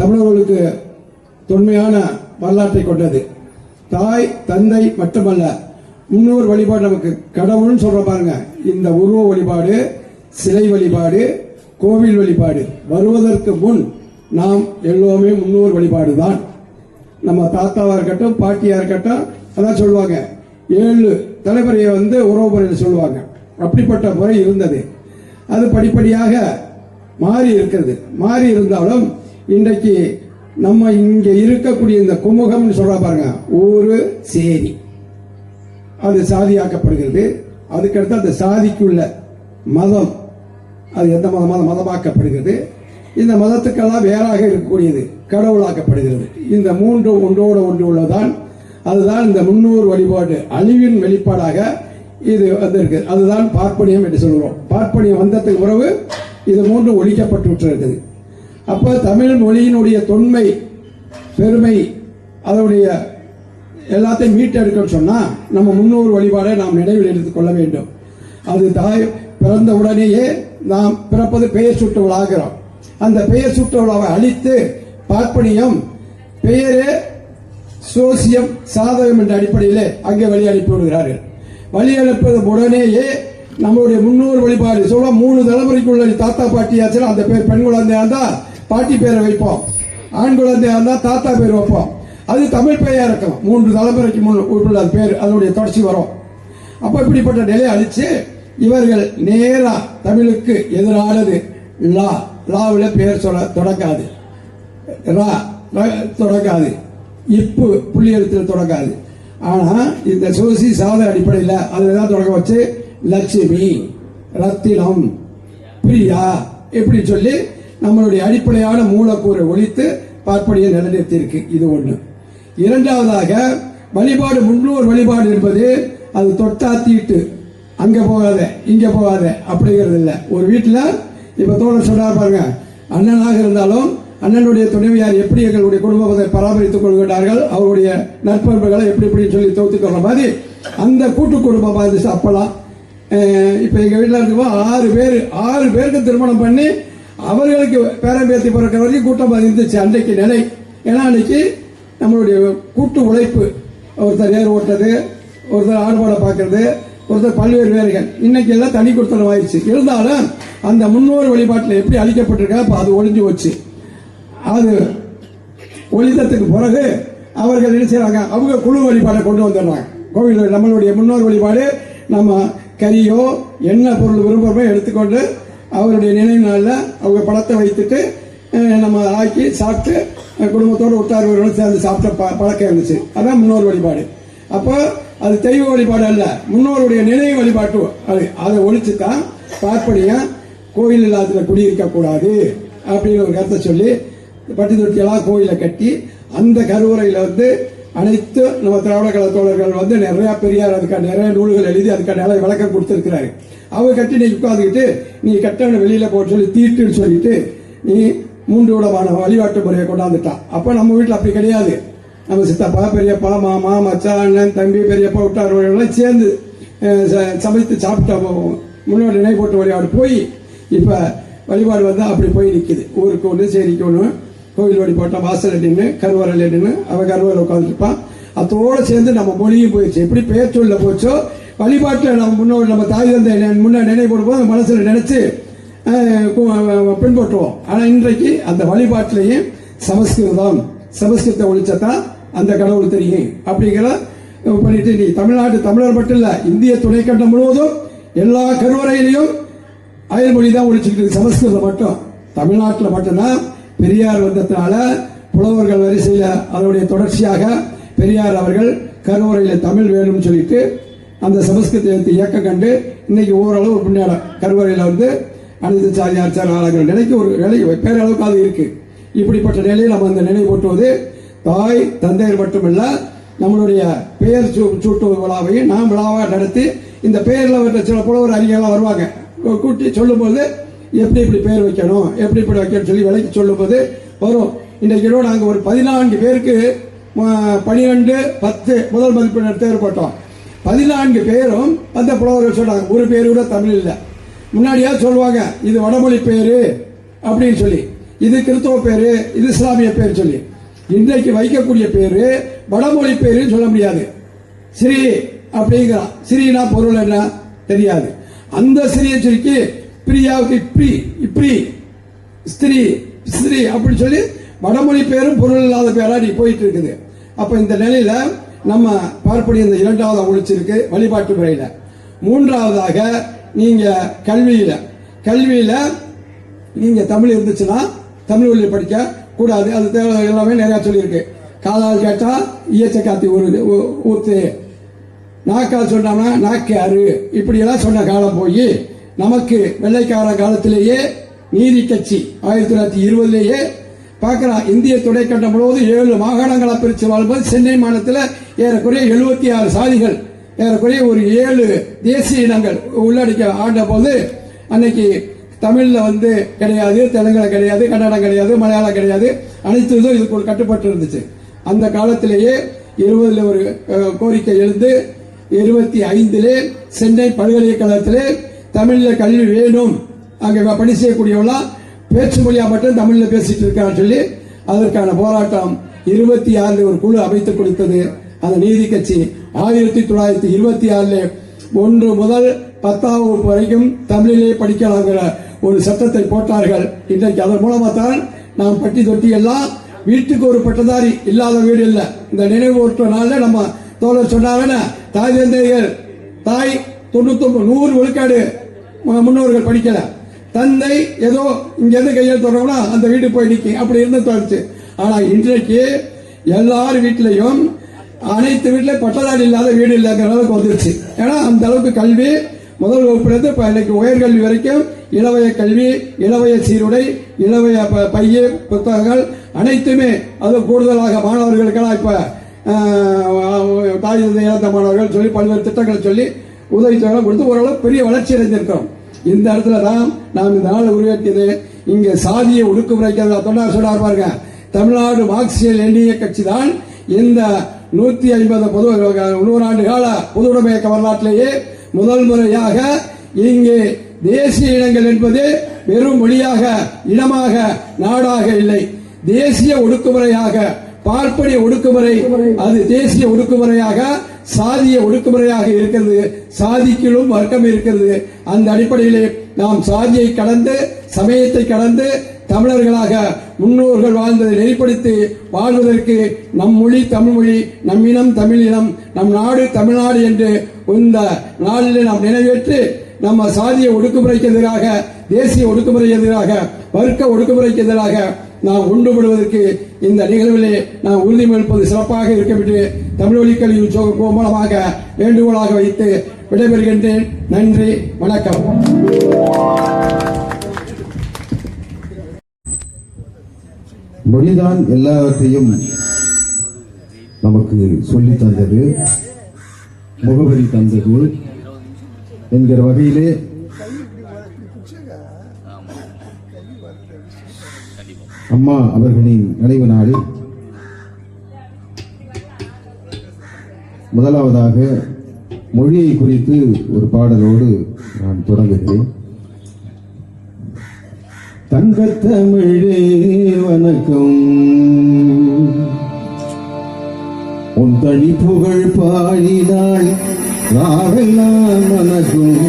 தமிழர்களுக்கு தொன்மையான வரலாற்றை கொண்டது. தாய் தந்தை மட்டுமல்ல, முன்னோர் வழிபாடு நமக்கு கடவுள்னு சொல்ற பாருங்க. இந்த உருவ வழிபாடு, சிலை வழிபாடு, கோவில் வழிபாடு வருவதற்கு முன் நாம் எல்லோருமே முன்னோர் வழிபாடு தான். நம்ம தாத்தாவா இருக்கட்டும், பாட்டியா இருக்கட்டும், அதான் சொல்லுவாங்க 7 தலைமுறையை உறவு முறையில் சொல்லுவாங்க. அப்படிப்பட்ட முறை இருந்தது. அது படிப்படியாக மாறி இருக்கிறது. மாறி இருந்தாலும் இன்றைக்கு நம்ம இங்க இருக்கக்கூடிய இந்த குமுகம் சொல்ற பாருங்க, ஊரு சேரி, அது சாதியாக்கப்படுகிறது. அதுக்கடுத்து அந்த சாதிக்குள்ள மதம், அது எந்த மதமாக்கப்படுகிறது. இந்த மதத்துக்கெல்லாம் வேறாக இருக்கக்கூடியது கடவுளாக்கப்படுகிறது. இந்த 3 ஒன்றோடு ஒன்று உள்ளதான். அதுதான் இந்த முன்னோர் வழிபாடு அழிவின் வெளிப்பாடாக இது வந்திருக்கு. அதுதான் பார்ப்பனியம் என்று சொல்கிறோம். பார்ப்பனியம் வந்ததுக்கு பிறகு இது 3 ஒழிக்கப்பட்டு விட்டிருக்குது. அப்ப தமிழ் மொழியினுடைய தொன்மை, பெருமை, அதனுடைய எல்லாத்தையும் மீட்டெடுக்கணும்னு சொன்னா நம்ம முன்னோர் வழிபாடை நாம் நினைவில் எடுத்துக் கொள்ள வேண்டும். அது தாய் பிறந்த உடனேயே நாம் பிறப்பது பெயர் சூட்டு விழாகிறோம். அந்த பெயர் சூட்டு விழாவை அழித்து பார்ப்பனியம் பெயரே சோசியம் சாதகம் என்ற அடிப்படையிலே அங்கே வழி அனுப்பி விடுகிறார்கள். வழி அனுப்பது உடனேயே நம்மளுடைய முன்னோர் வழிபாடு சொல்ல 3 தலைமுறைக்குள்ள தாத்தா பாட்டி ஆச்சுன்னா அந்த பேர், பெண் குழந்தையா இருந்தா பாட்டி பேரை வைப்போம், ஆண் குழந்தையா இருந்தா தாத்தா பேர் வைப்போம். அது தமிழ் பெயரா இருக்கும். 3 தலைமுறைக்கு முன் உள்ள பேர் அதனுடைய தொடர்ச்சி வரும். அப்ப இப்படிப்பட்ட நிலையை அழிச்சு இவர்கள் நேரா தமிழுக்கு எதிரானது லாவில் பேர் சொல்ல தொடங்காது, தொடங்காது, இப்பு புள்ளி எழுத்துல தொடங்காது. ஆனா இந்த சோசி சாத அடிப்படையில் அதுதான் தொடங்க வச்சு லட்சுமி, ரத்தினம், பிரியா இப்படி சொல்லி நம்மளுடைய அடிப்படையான மூலக்கூறை ஒழித்து பார்ப்பனியை நிலைநிறுத்தி இருக்கு. இது ஒண்ணு. இரண்டாவதாக வழிபாடு, முன்னோர் வழிபாடு என்பது அது தொட்டாத்திட்டு அங்க போகாத இங்க போகாத அப்படிங்கிறது இல்லை. ஒரு வீட்டுல இப்ப தோழர் சொன்னார் பாருங்க, அண்ணனாக இருந்தாலும் அண்ணனுடைய துணைவியார் எப்படி எங்களுடைய குடும்பத்தை பராமரித்துக் கொள்கிறார்கள், அவருடைய நற்பண்புகளை எப்படி எப்படின்னு சொல்லி தோத்துக் கொள்ற மாதிரி அந்த கூட்டு குடும்பமா இருந்துச்சு அப்பெல்லாம். இப்ப எங்க வீட்டுல இருக்கும் 6 பேருக்கு திருமணம் பண்ணி அவர்களுக்கு பேரம் பேத்தி பிறக்கிற வரைக்கும் கூட்டம் இருந்துச்சு அன்றைக்கு நிலை. ஏன்னா அன்னைக்கு நம்மளுடைய கூட்டு உழைப்பு, ஒருத்தர் ஏர் ஓட்டது, ஒருத்தர் ஆடுபாட பார்க்கறது, ஒருத்தர் பல்வேறு வேலைகள். இன்னைக்கு எல்லாம் தனி கொடுத்தனம் ஆயிடுச்சு. இருந்தாலும் அந்த முன்னோர் வழிபாட்டில் எப்படி அழிக்கப்பட்டிருக்க அது ஒழிஞ்சு வச்சு, அது ஒழித்ததுக்கு பிறகு அவர்கள் என்ன செய்யறாங்க, அவங்க குழு வழிபாட்டை கொண்டு வந்துடுறாங்க. கோவில் நம்மளுடைய முன்னோர் வழிபாடு. நம்ம கறியோ என்ன பொருள் விரும்புகிறோமோ எடுத்துக்கொண்டு அவருடைய நினைவு நாளில் அவங்க படத்தை வைத்துட்டு நம்ம ஆக்கி சாப்பிட்டு குடும்பத்தோடு உற்றார்களும் சேர்ந்து சாப்பிட்ட பழக்கம் இருந்துச்சு. அதான் முன்னோர் வழிபாடு. அப்போ அது தெய்வ வழிபாடு அல்ல, முன்னோருடைய நினைவு வழிபாட்டு. அதை ஒழிச்சு தான் பார்ப்பனியம் கோயில் இல்லாத குடியிருக்க கூடாது அப்படின்னு ஒரு கருத்தை சொல்லி பட்டி தொட்டியெல்லாம் கோயிலை கட்டி அந்த கருவறையில் வந்து அனைத்து நம்ம திராவிட கழக தோழர்கள் வந்து நிறைய பெரியார் அதுக்கான நிறைய நூல்கள் எழுதி அதுக்கான நிறைய விளக்கம் கொடுத்திருக்கிறாரு. அவங்க கட்டி நீ உட்காந்துக்கிட்டு நீ கட்டண வெளியில போட சொல்லி தீட்டுன்னு சொல்லிட்டு நீ 3 விதமான வழிபாட்டு முறையை கொண்டாந்துட்டான். அப்ப நம்ம வீட்டில் அப்படி கிடையாது. நம்ம சித்தப்பா பெரியப்பா மாமா மச்சான் அண்ணன் தம்பி பெரியப்பா விட்டார்கள் சேர்ந்து சமைத்து சாப்பிட்ட முன்னோட நினை போட்டு வழிபாடு போய் இப்ப வழிபாடு வந்து அப்படி போய் நிற்குது. ஊருக்கு ஒன்று சேரிக்கு ஒன்று கோவில் வழிபாட்டம் வாசல் நின்று கருவறையில் நின்று அவன் கருவறையில் உட்காந்துருப்பான். அதோட சேர்ந்து நம்ம மொழியும் போயிடுச்சு. எப்படி பெயர் சொல்ல போச்சோ வழிபாட்டில் நம்ம முன்னோடு நம்ம தாய் தந்தை முன்ன நினைவு போடும்போது மனசுல நினைச்சு பின்பற்றுவோம். ஆனா இன்றைக்கு அந்த வழிபாட்டிலேயே சமஸ்கிருத ஒழிச்சத்தான் அந்த கடவுள் தெரியும் அப்படிங்கிற பண்ணிட்டு நீ தமிழ்நாடு தமிழர் மட்டும் இல்ல இந்திய துணைக்கண்டம் முழுவதும் எல்லா கருவறையிலையும் அயல்மொழி தான் ஒழிச்சுக்கிட்டு இருக்கு, சமஸ்கிருதம் மட்டும். தமிழ்நாட்டில் மட்டும்தான் பெரியார் வந்ததுனால புலவர்கள் வரிசையில் அதனுடைய தொடர்ச்சியாக பெரியார் அவர்கள் கருவறையில் தமிழ் வேணும்னு சொல்லிட்டு அந்த சமஸ்கிருதத்தை இயக்கம் கண்டு இன்னைக்கு ஓரளவு முன்னேறம் கருவறையில் வந்து அனைத்து சாதியார் ஆளுங்கள் நிலைக்கு ஒரு நிலை பேரளவுக்கு அது இருக்கு. இப்படிப்பட்ட நிலையில் நம்ம அந்த நினைவு போட்டுவது தாய் தந்தையர் மட்டுமல்ல நம்மளுடைய பெயர் சூட்டு விழாவையும் நாம் விழாவாக நடத்தி இந்த பெயரில் சில புலவர் அறிஞர்களாக வருவாங்க கூட்டி சொல்லும்போது எப்படி இப்படி பேர் வைக்கணும் எப்படி இப்படி வைக்கணும் சொல்லி விலைக்கு சொல்லும்போது வரும். இன்றைக்கு நாங்கள் ஒரு 14 பேருக்கு 12-10 முதல் மதிப்பெண் தேர்வு போட்டோம். 14 பேரும் அந்த புலவர்கள் சொன்னாங்க ஒரு பேரு கூட தமிழ் இல்லை. முன்னாடியா சொல்லுவாங்க இது வடமொழி பேரு அப்படின்னு சொல்லி, இது கிறிஸ்தவ பேரு, இது இஸ்லாமிய பேர் சொல்லி. இன்றைக்கு வைக்கக்கூடிய பேரு வடமொழி பேருன்னு சொல்ல முடியாது. ஸ்ரீ அப்படிங்கிறான். ஸ்ரீனா பொருள் என்ன தெரியாது. அந்த ஸ்ரீயை சுருக்கி பிரியாவுக்கு இப்படி ஸ்திரீ ஸ்திரீ அப்படின்னு சொல்லி வடமொழி பேரும் பொருள் இல்லாத பேரா நீ போயிட்டு இருக்குது. அப்ப இந்த நிலையில நம்ம பார்ப்பனிய இந்த 2வது ஒழிச்சிருக்கு வழிபாட்டு முறையில. 3வதாக நீங்க கல்வியில நீங்க தமிழ் இருந்துச்சுன்னா தமிழ் வழியை படிக்க கூடாது. அது தேவை எல்லாமே நிறைய சொல்லியிருக்கு. காலால் கேட்டா ஈயச்ச காத்தி ஊத்து, நாக்கால் சொன்னா நாக்கு அரு, இப்படி எல்லாம் சொன்ன காலம் போய் நமக்கு வெள்ளைக்கார காலத்திலேயே நீதி கட்சி 1920 பார்க்கலாம். இந்திய துணைக்கண்டம் முழுவதும் 7 மாகாணங்களை பிரித்து வாழ்ம்போது சென்னை மாநிலத்தில் ஏறக்குறைய 76 சாதிகள் ஏறக்குறைய ஒரு 7 தேசிய இனங்கள் உள்ளடக்கி ஆண்ட போது அன்னைக்கு தமிழ்ல வந்து கிடையாது, தெலுங்குல கிடையாது, கன்னடம் கிடையாது, மலையாளம் கிடையாது, அனைத்து இதுக்கு ஒரு கட்டுப்பாட்டு இருந்துச்சு. அந்த காலத்திலேயே 20 ஒரு கோரிக்கை எழுந்து 25 சென்னை பல்கலைக்கழகத்திலே தமிழ்ல கல்வி வேணும், அங்க பணி செய்யக்கூடியவெல்லாம் பேச்சு மொழியா மட்டும் தமிழ்ல பேசிட்டு இருக்கான்னு சொல்லி அதற்கான போராட்டம் 26 ஒரு குழு அமைத்துக் கொடுத்தது அந்த நீதி கட்சி. 1926 1 முதல் 10ஆம் வகுப்பு வரைக்கும் தமிழிலே படிக்கலாங்கிற ஒரு சட்டத்தை போட்டார்கள். இன்றைக்கு அதன் மூலமா தான் நாம் பட்டி தொட்டி எல்லாம் வீட்டுக்கு ஒரு பட்டதாரி இல்லாத வீடு இல்லை. இந்த நினைவு ஒற்ற நாள்ல நம்ம தோழர் சொன்னாங்க தாய் தந்தைகள் தாய் 99 100 விழுக்காடு முன்னோர்கள் படிக்கல, தந்தை ஏதோ இங்க இருந்து கையில் தொடங்கினா அந்த வீட்டுக்கு போய் நிற்கும் அப்படி இருந்து தோணுச்சு. ஆனா இன்றைக்கு எல்லார் வீட்டிலையும் அனைத்து வீட்டில பட்டதாரி இல்லாத வீடு இல்லைங்கிற அளவுக்கு வந்துருச்சு. ஏன்னா அந்த அளவுக்கு கல்வி முதல் வகுப்பிலிருந்து இப்ப இன்னைக்கு உயர்கல்வி வரைக்கும் இளவய கல்வி, இளவய சீருடை, இளவய பைய புத்தகங்கள் அனைத்துமே அது கூடுதலாக மாணவர்களுக்கெல்லாம் இப்ப தாய் தந்தை இழந்த மாணவர்கள் சொல்லி பல்வேறு திட்டங்களை சொல்லி உதவித்தொகை கொடுத்து ஓரளவு பெரிய வளர்ச்சி அடைந்திருக்கிறோம். இந்த இடத்துல தான் நாம் இந்த நாள் உருவாக்கியது. இங்க சாதிய ஒடுக்குமுறைக்கு தொண்டார் சொன்னார் பாருங்க. தமிழ்நாடு மார்க்சிய லெனினிய கட்சி தான் இந்த 150 100 ஆண்டு கால பொது உடைமை இயக்க வரலாற்றிலேயே முதல் முறையாக இங்கே தேசிய இனங்கள் என்பது வெறும் மொழியாக இனமாக நாடாக இல்லை, தேசிய ஒடுக்குமுறையாக பார்ப்பனிய ஒடுக்குமுறை, அது தேசிய ஒடுக்குமுறையாக சாதிய ஒடுக்குமுறையாக இருக்கிறது. சாதிக்கிலும் வர்க்கம் இருக்கிறது. அந்த அடிப்படையிலே நாம் சாதியை கடந்து சமயத்தை கடந்து தமிழர்களாக முன்னோர்கள் வாழ்ந்ததை நெறிப்படுத்தி வாழ்வதற்கு நம் மொழி தமிழ் மொழி, நம் இனம் தமிழ் இனம், நம் நாடு தமிழ்நாடு என்று இந்த நாளில் நாம் நிறைவேற்றி நம்ம சாதிய ஒடுக்குமுறைக்கு எதிராக, தேசிய ஒடுக்குமுறைக்கு எதிராக, வர்க்க ஒடுக்குமுறைக்கு எதிராக நாம் ஒன்றுபடுவதற்கு இந்த நிகழ்விலே நாம் உறுதிமொழிப்பது சிறப்பாக இருக்கும் என்று தமிழ் வழி கல்வி மூலமாக வேண்டுகோளாக வைத்து விடைபெறுகின்றேன். நன்றி, வணக்கம். மொழிதான் எல்லாவற்றையும் நமக்கு சொல்லி தந்தது, முகவரி தந்தது என்கிற வகையிலே அம்மா அவர்களின் நினைவு நாளில் முதலாவதாக மொழியை குறித்து ஒரு பாடலோடு நான் தொடங்குகிறேன். தங்கத்தமிழே வணக்கம், உன் தனி புகழ் பாடினாள் ராவெல்லாம் வணக்கம்.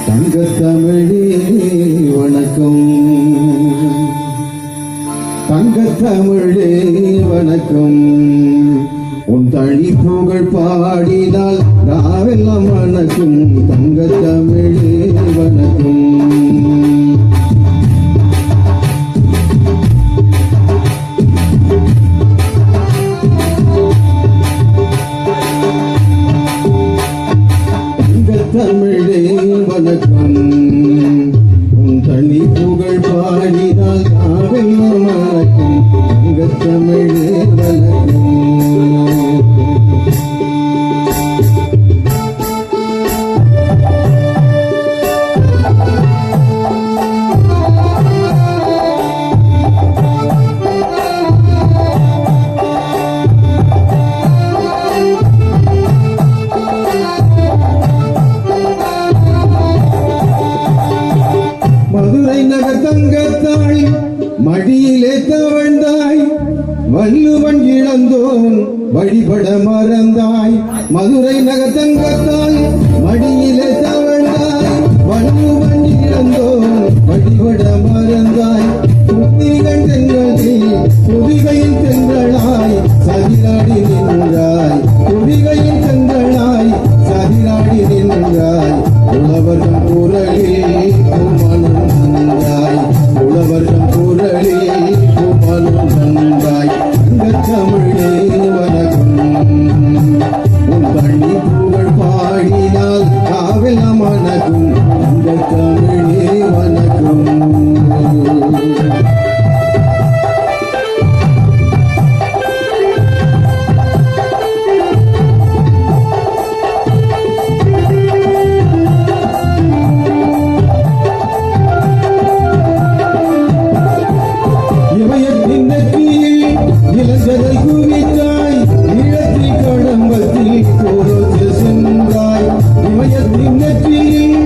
தங்கத்தமிழே வணக்கம், தங்கத்தமிழே வணக்கம், உன் தனி புகழ் பாடினால் ராவெல்லாம் வணக்கம். தங்கத்தமிழே வணக்கம். தமிழே வணக்கம், உன் தனி புகழ் பாடினால் நாவெல்லாம் வணக்கம். தங்கத்தமிழே வணக்கம். மதுரை நகர் தங்கத்தாய் மடியிலே தவழ்ந்தாய், வள்ளுவன் இழந்தோன் வழிபட மறந்தாய். மதுரை நகர் தங்கத்தாய் மடியிலே தவழ்ந்தாய், வள்ளுவன் இழந்தோன் வழிபட மறந்தாய். புதிகள் தென்றலில் புதிகையின் தென்றலாய் சதிராடி நின்றாய், புதிகையின் தென்றலாய் சதிராடி நின்றாய். உழவர்கள் குரலில் குமலும் தந்தாய், உழவர்கள் குரலில் குமலும் தந்தாய். தங்கத்தமிழே வணக்கம், உன் தனி புகழ் பாடினால் காவெல்லாம் வணக்கம். தங்கத்தமிழே வணக்கம். இளங்கரை குவித்தாய், ஈழத்தில் கடம்பத்தில் கோலோச்சு சென்றாய். இமயத்தின் நெற்றியில்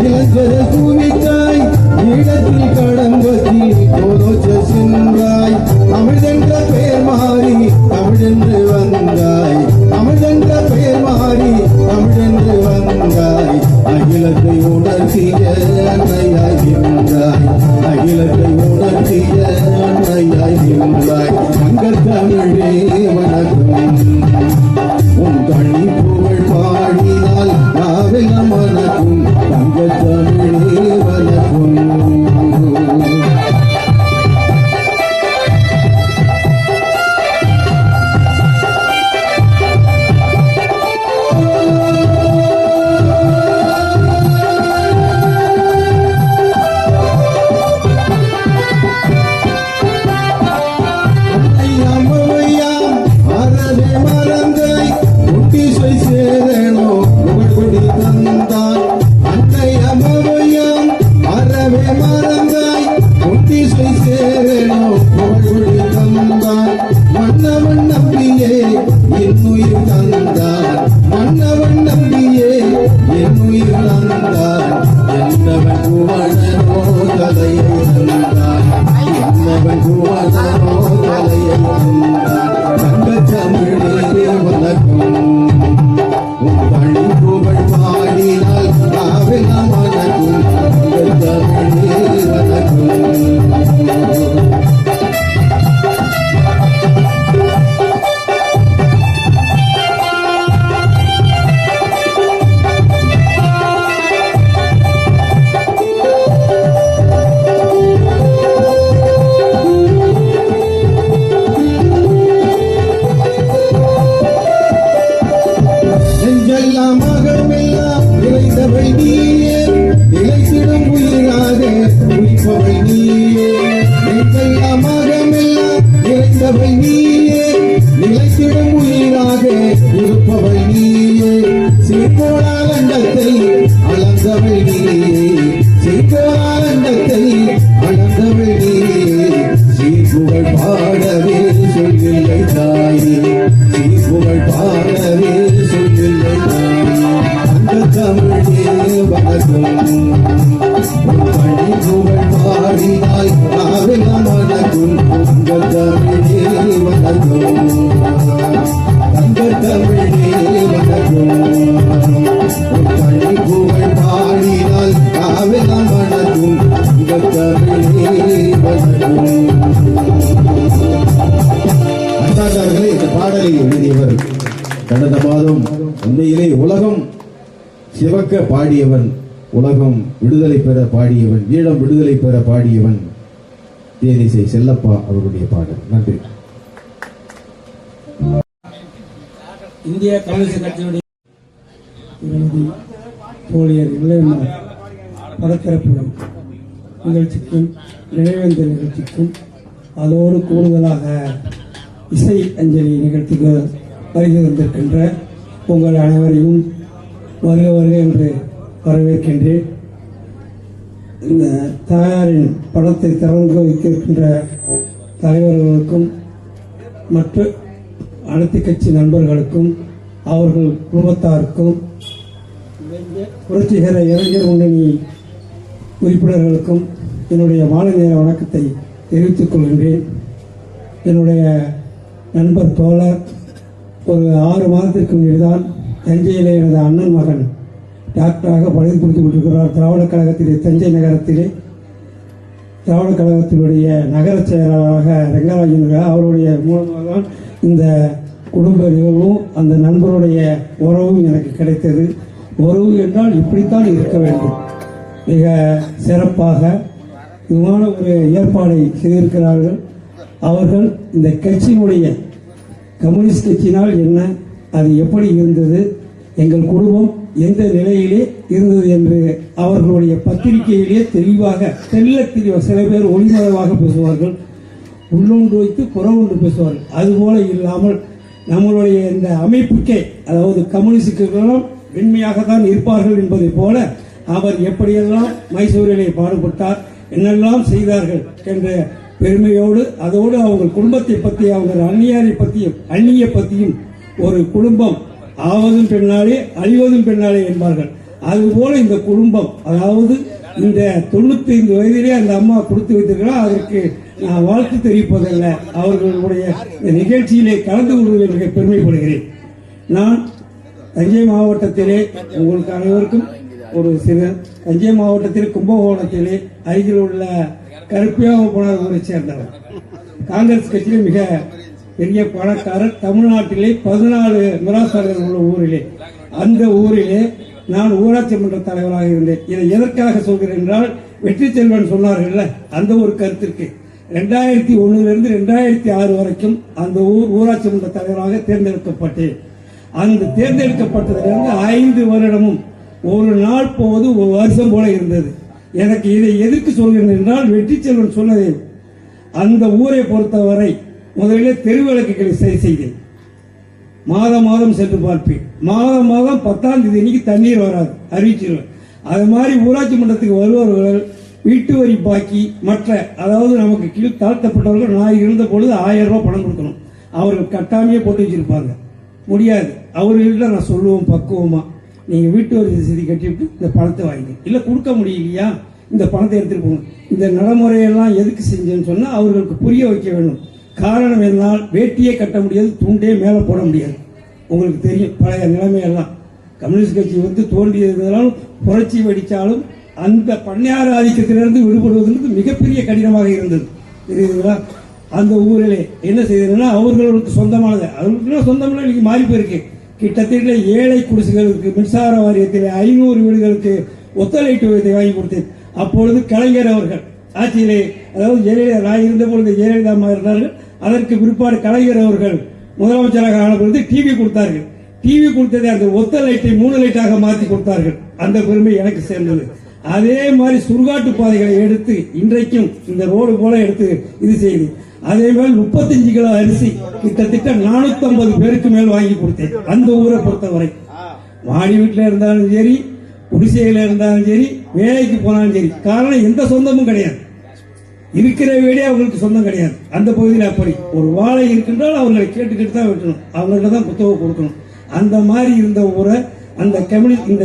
இளங்கரை குவித்தாய், ஈழத்தில் கடம்பத்தில் கோலோச்சு சென்றாய். தமிழென்ற பெயர் மாறி தமிழென்று வந்தாய், தமிழென்ற பெயர் மாறி தமிழென்று வந்தாய். அகிலத்தை உணர்த்திய அன்னையாய் நின்றாய், அகிலத்தை உணர்த்திய அன்னையாய் நின்றாய். தங்கத்தமிழே வணக்கம், உன் தனி புகழ் பாடினால் நாவெல்லாம் வணக்கம். தங்கத்தமிழே வணக்கம். நினைத்தவள் நீயே, நிலைத்திடும் உயிராக இருப்பவள் நீயே. சீர்கோளாலண்டத்தை அளந்தவள் நீயே, சீர்கோளாலண்டத்தை அளந்தவள் நீயே. சீர்புகழ் பாடவே சொல்லில்லை தாயே, சீர்புகழ் பாடவே சொல்லில்லை தாயே. அந்த தமிழே வணக்கம், பணி புகழ் பாடினாய் நாவெல்லாம் வணக்கும். அந்த தமிழே வணக்கம், அந்த தமிழே வணக்கம். பணி புகழ் பாடினாய் நாவெல்லாம் வணக்கும். அந்த தமிழே வணக்கம். அண்ணாச்சார்களே, இந்த பாடலை எழுதியவர் கடந்த மாதம் உண்மையிலே உலகம் சிவக்க பாடியவன், உலகம் விடுதலை பெற பாடியவன், ஈழம் விடுதலை பெற பாடியவன் தேனிசை செல்லப்பா அவருடைய பாடல். நன்றி. இந்திய கம்யூனிஸ்ட் கட்சியினுடைய தோழியர் இளையம்மாள் படத்திறப்பு நிகழ்ச்சிக்கும் நினைவேந்தல் நிகழ்ச்சிக்கும் அதோடு கூடுதலாக இசை அஞ்சலி நிகழ்ச்சிக்கு வருகை தந்திருக்கின்ற உங்கள் அனைவரையும் வருக வருக என்று வரவேற்கின்றேன். இந்த தாயாரின் படத்தை திறந்து வைத்திருக்கின்ற தலைவர்களுக்கும் மற்ற அனைத்து கட்சி நண்பர்களுக்கும் அவர்கள் குடும்பத்தாருக்கும் புரட்சிகர இளைஞர் முன்னணி உறுப்பினர்களுக்கும் என்னுடைய மாலை நேர வணக்கத்தை தெரிவித்துக் கொள்கின்றேன். என்னுடைய நண்பர் தோழர் ஒரு 6 மாதத்திற்கு முன்னால் தஞ்சையிலே எனது அண்ணன் மகன் டாக்டராக பணியில் கொடுத்து கொண்டிருக்கிறார். திராவிடக் கழகத்திலே தஞ்சை நகரத்திலே திராவிடக் கழகத்தினுடைய நகர செயலாளராக ரங்கராஜன் அவருடைய மூலமாக தான் இந்த குடும்ப நிகழ்வும் அந்த நண்பருடைய உறவும் எனக்கு கிடைத்தது. உறவு என்றால் இப்படித்தான் இருக்க வேண்டும். மிக சிறப்பாக விமான ஒரு ஏற்பாடை செய்திருக்கிறார்கள். அவர்கள் இந்த கட்சியினுடைய கம்யூனிஸ்ட் கட்சியினால் என்ன, அது எப்படி இருந்தது, எங்கள் குடும்பம் எந்த நிலையிலே இருந்தது என்று அவர்களுடைய பத்திரிகையிலே தெளிவாக தெளிவாக சில பேர் ஒளிமறைவாக பேசுவார்கள், உள்ளொன்று வைத்து புறமொன்று பேசுவார்கள். அதுபோல இல்லாமல் நம்மளுடைய இந்த அமைப்புக்கே, அதாவது கம்யூனிஸ்டுகளும் வெண்மையாகத்தான் இருப்பார்கள் என்பதை போல அவர் எப்படியெல்லாம் மைசூரிலே பாடுபட்டார், என்னெல்லாம் செய்தார்கள் என்ற பெருமையோடு, அதோடு அவங்க குடும்பத்தை பற்றி, அவங்க அந்நியாரை பற்றியும் அந்நிய பற்றியும், ஒரு குடும்பம் ஆவதும் பெண்ணாலே அழிவதும் பெண்ணாலே என்பார்கள். அதுபோல இந்த குடும்பம், அதாவது இந்த 95 வயதிலே அந்த அம்மா கொடுத்து வைத்திருக்கிறார். அதற்கு நான் வாழ்த்து தெரிவிப்பதல்ல, அவர்களுடைய நிகழ்ச்சியிலே கலந்து கொள்வதில் மிக பெருமைப்படுகிறேன். நான் தஞ்சை மாவட்டத்திலே உங்களுக்கு அனைவருக்கும் ஒரு சில தஞ்சை மாவட்டத்தில் கும்பகோணத்திலே அருகில் உள்ள கருப்பியாவூரை சேர்ந்தவர். காங்கிரஸ் கட்சியிலே மிக பெரிய பணக்காரர். தமிழ்நாட்டிலே 14 மிராசார்கள் உள்ள ஊரிலே, அந்த ஊரிலே நான் ஊராட்சி மன்ற தலைவராக இருந்தேன். இதை எதற்காக சொல்கிறேன் என்றால், வெற்றி செல்வன் சொன்னார்கள் அந்த ஒரு கருத்திற்கு 2001 2006 வரைக்கும் அந்த ஊராட்சி மன்ற தலைவராக தேர்ந்தெடுக்கப்பட்டேன். அந்த தேர்ந்தெடுக்கப்பட்டதிலிருந்து 5 வருடமும் ஒரு நாள் போவது ஒரு வருஷம் போல இருந்தது. எனக்கு இதை எதற்கு சொல்கிறேன் என்றால், வெற்றி செல்வன் சொன்னதை அந்த ஊரை பொறுத்தவரை முதலில் தெருவிளக்குகளை சரி செய்தேன். மாதம் சென்று பார்ப்பேன். மாதம் 10ஆம் தேதி அன்னைக்கு தண்ணீர் வராது, அறிவிச்சிருவேன். அது மாதிரி ஊராட்சி மன்றத்துக்கு வருபவர்கள் வீட்டு வரி பாக்கி மற்ற, அதாவது நமக்கு கீழ் தாழ்த்தப்பட்டவர்கள் நான் இருந்த பொழுது 1000 ரூபாய் பணம் கொடுக்கணும். அவர்கள் கட்டாமையே போட்டு வச்சிருப்பாங்க. முடியாது. அவர்கள்ட்ட நான் சொல்லுவோம் பக்குவமா, நீங்க வீட்டு வரி ரசீது கட்டிவிட்டு இந்த பணத்தை வாங்கி, இல்ல கொடுக்க முடியலையா இந்த பணத்தை எடுத்துட்டு போங்க. இந்த நடைமுறையெல்லாம் எதுக்கு செஞ்சேன்னு சொன்னா அவர்களுக்கு புரிய வைக்க வேண்டும். காரணம் என்னால் வேட்டியே கட்ட முடியாது, துண்டே மேல போட முடியாது. உங்களுக்கு தெரியும் பழைய நிலைமையெல்லாம். கம்யூனிஸ்ட் கட்சி தோன்றியதாலும் புரட்சி வெடிச்சாலும் அந்த பண்ணையார் ஆதிக்கத்திலிருந்து விடுபடுவதற்கு மிகப்பெரிய கடினமாக இருந்தது. தெரியுதுங்களா? அந்த ஊரிலே என்ன செய்ததுன்னா, அவர்களுக்கு சொந்தமானது, அவர்களுக்கு சொந்தமான இன்னைக்கு மாறி போயிருக்கு. கிட்டத்தட்ட ஏழை குடிசுகளுக்கு மின்சார வாரியத்தில் 500 வீடுகளுக்கு ஒத்தலைட்டு வாங்கி கொடுத்தேன். அப்பொழுது கலைஞர் அவர்கள் ஆட்சியிலே, அதாவது ஜெயலலிதா, நான் இருந்த பொழுது ஜெயலலிதா அம்மா இருந்தார்கள். அதற்கு பிற்பாடு கலைஞர் அவர்கள் முதலமைச்சராக ஆன பொழுது டிவி கொடுத்தார்கள். டிவி கொடுத்ததை அந்த ஒத்த லைட்டை 3 லைட்டாக மாற்றி கொடுத்தார்கள். அந்த பெருமை எனக்கு சேர்ந்தது. அதே மாதிரி சுடுகாட்டு பாதைகளை எடுத்து இன்றைக்கும் இந்த ரோடு போல எடுத்து இது செய்து அதே மாதிரி 35 கிலோ அரிசி கிட்டத்தட்ட 450 பேருக்கு மேல் வாங்கி கொடுத்தேன். அந்த ஊரை பொறுத்தவரை மாடி வீட்டில் இருந்தாலும் சரி, குடிசையில் இருந்தாலும் சரி, வேலைக்கு போனாலும் சரி, காரணம் எந்த சொந்தமும் கிடையாது. இருக்கிற வீடே அவங்களுக்கு சொந்தம் கிடையாது. அந்த பகுதியில் அப்படி ஒரு வாழை இருக்கின்றால் அவர்களை கேட்டுக்கிட்டு தான் வெட்டணும், அவங்கள்ட்ட தான் புத்தகம் கொடுக்கணும். அந்த மாதிரி இருந்த ஊரை இந்த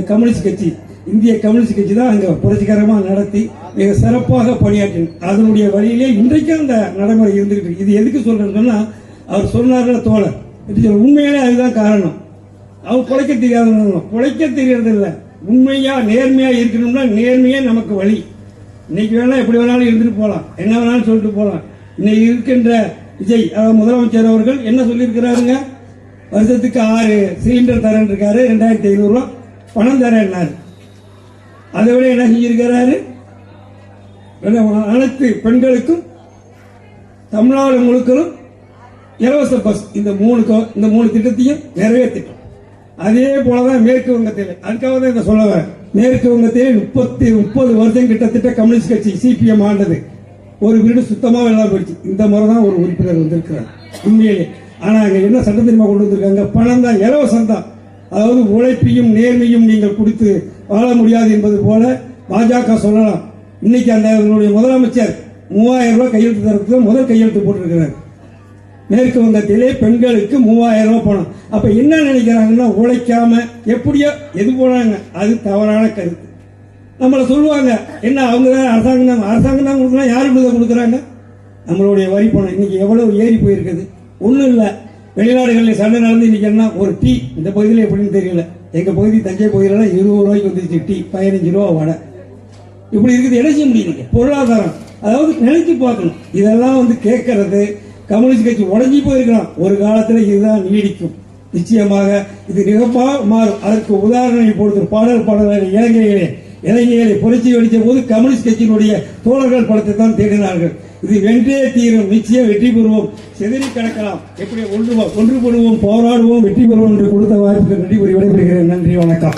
கம்யூனிஸ்ட் கட்சி, இந்திய கம்யூனிஸ்ட் கட்சி தான் அங்கே புரட்சிகரமாக நடத்தி மிக சிறப்பாக பணியாற்றினோம். அதனுடைய வழியிலே இன்றைக்கும் அந்த நடைமுறை இருந்துகிட்டு இருக்கு. இது எதுக்கு சொல்றேன்னு சொன்னா, அவர் சொன்னார்ல தோழர், உண்மையிலே அதுதான் காரணம். அவர் பிழைக்க தெரியாத பிழைக்க தெரியறது இல்லை, உண்மையா நேர்மையா இருக்கணும்னா நேர்மையே நமக்கு வழி. இன்னைக்கு வேணா எப்படி வேணாலும் இருந்துட்டு போகலாம், என்ன வேணாலும் சொல்லிட்டு போகலாம். இன்னைக்கு இருக்கின்ற விஜய் முதலமைச்சர் அவர்கள் என்ன சொல்லியிருக்கிறாருங்க, வருஷத்துக்கு 6 சிலிண்டர் தரேன் இருக்காரு, 2500 ரூபா பணம் தரேன்னாரு. அதை விட என்ன செஞ்சிருக்கிறாரு, அனைத்து பெண்களுக்கும் தமிழ்நாடு முழுக்களும் இலவச பஸ், இந்த மூணு திட்டத்தையும் நிறைவேற்றிட்டோம். அதே போலதான் மேற்கு வங்கத்தில், அதுக்காக தான் இதை சொல்ல வரேன். மேற்கு வங்கத்தில் 30 வருஷம் கிட்டத்தட்ட கம்யூனிஸ்ட் கட்சி சிபிஎம் ஆண்டது. ஒரு வீடு சுத்தமாக எல்லாம் போயிடுச்சு. இந்த முறை தான் ஒரு உறுப்பினர் வந்திருக்கிறார் உண்மையிலே. ஆனா அங்க என்ன சட்டம் தெரியுமா கொண்டு வந்திருக்காங்க, பணம் தான், இலவசம் தான். அதாவது உழைப்பையும் நேர்மையும் நீங்கள் கொடுத்து வாழ முடியாது என்பது போல பாஜக சொல்லலாம். இன்னைக்கு அந்த முதலமைச்சர் 3000 ரூபாய் கையெழுத்து தரத்துக்கு முதல் கையெழுத்து போட்டிருக்கிறார். மேற்கு வங்கத்திலே பெண்களுக்கு 3000 ரூபாய் பணம். அப்ப என்ன நினைக்கிறாங்கன்னா, உழைக்காம எப்படியோ எது போனாங்க, அது தவறான கருத்து. நம்மள சொல்லுவாங்க என்ன, அவங்க தான் அரசாங்கம் தான் கொடுக்குறாங்க, யாருக்கு கொடுக்குறாங்க, நம்மளுடைய வரி பணம். இன்னைக்கு எவ்வளவு ஏறி போயிருக்குது. ஒன்றும் இல்லை, வெளிநாடுகளில் சண்டை நடந்து இன்னைக்கு என்ன, ஒரு டீ இந்த பகுதியில் எப்படின்னு தெரியல, எங்க பகுதி தஞ்சை பகுதியிலாம் 20 ரூபாய்க்கு வந்துருச்சு டீ, 15 ரூபா வடை. இப்படி இருக்குது. என்ன செய்ய முடியுங்க, பொருளாதாரம். அதாவது நினைச்சு பார்க்கணும். இதெல்லாம் கேட்கறது, கம்யூனிஸ்ட் கட்சி உடஞ்சி போயிருக்கலாம், ஒரு காலத்தில் இதுதான் நீடிக்கும். நிச்சயமாக இது நிகழ்ப்பாக மாறும். அதற்கு உதாரணம் இப்பொழுது பாடல் இலங்கையிலே புரட்சி வெடித்த போது கம்யூனிஸ்ட் கட்சியினுடைய தோழர்கள் படத்தை தான் தேடினார்கள். இது வென்றே தீரும், நிச்சயம் வெற்றி பெறுவோம், செதறி கிடக்கலாம், எப்படி ஒன்றுபடுவோம், போராடுவோம், வெற்றி பெறுவோம் என்று கொடுத்த வாய்ப்புக்கு நன்றி கூறி விடைபெறுகிறேன். நன்றி, வணக்கம்.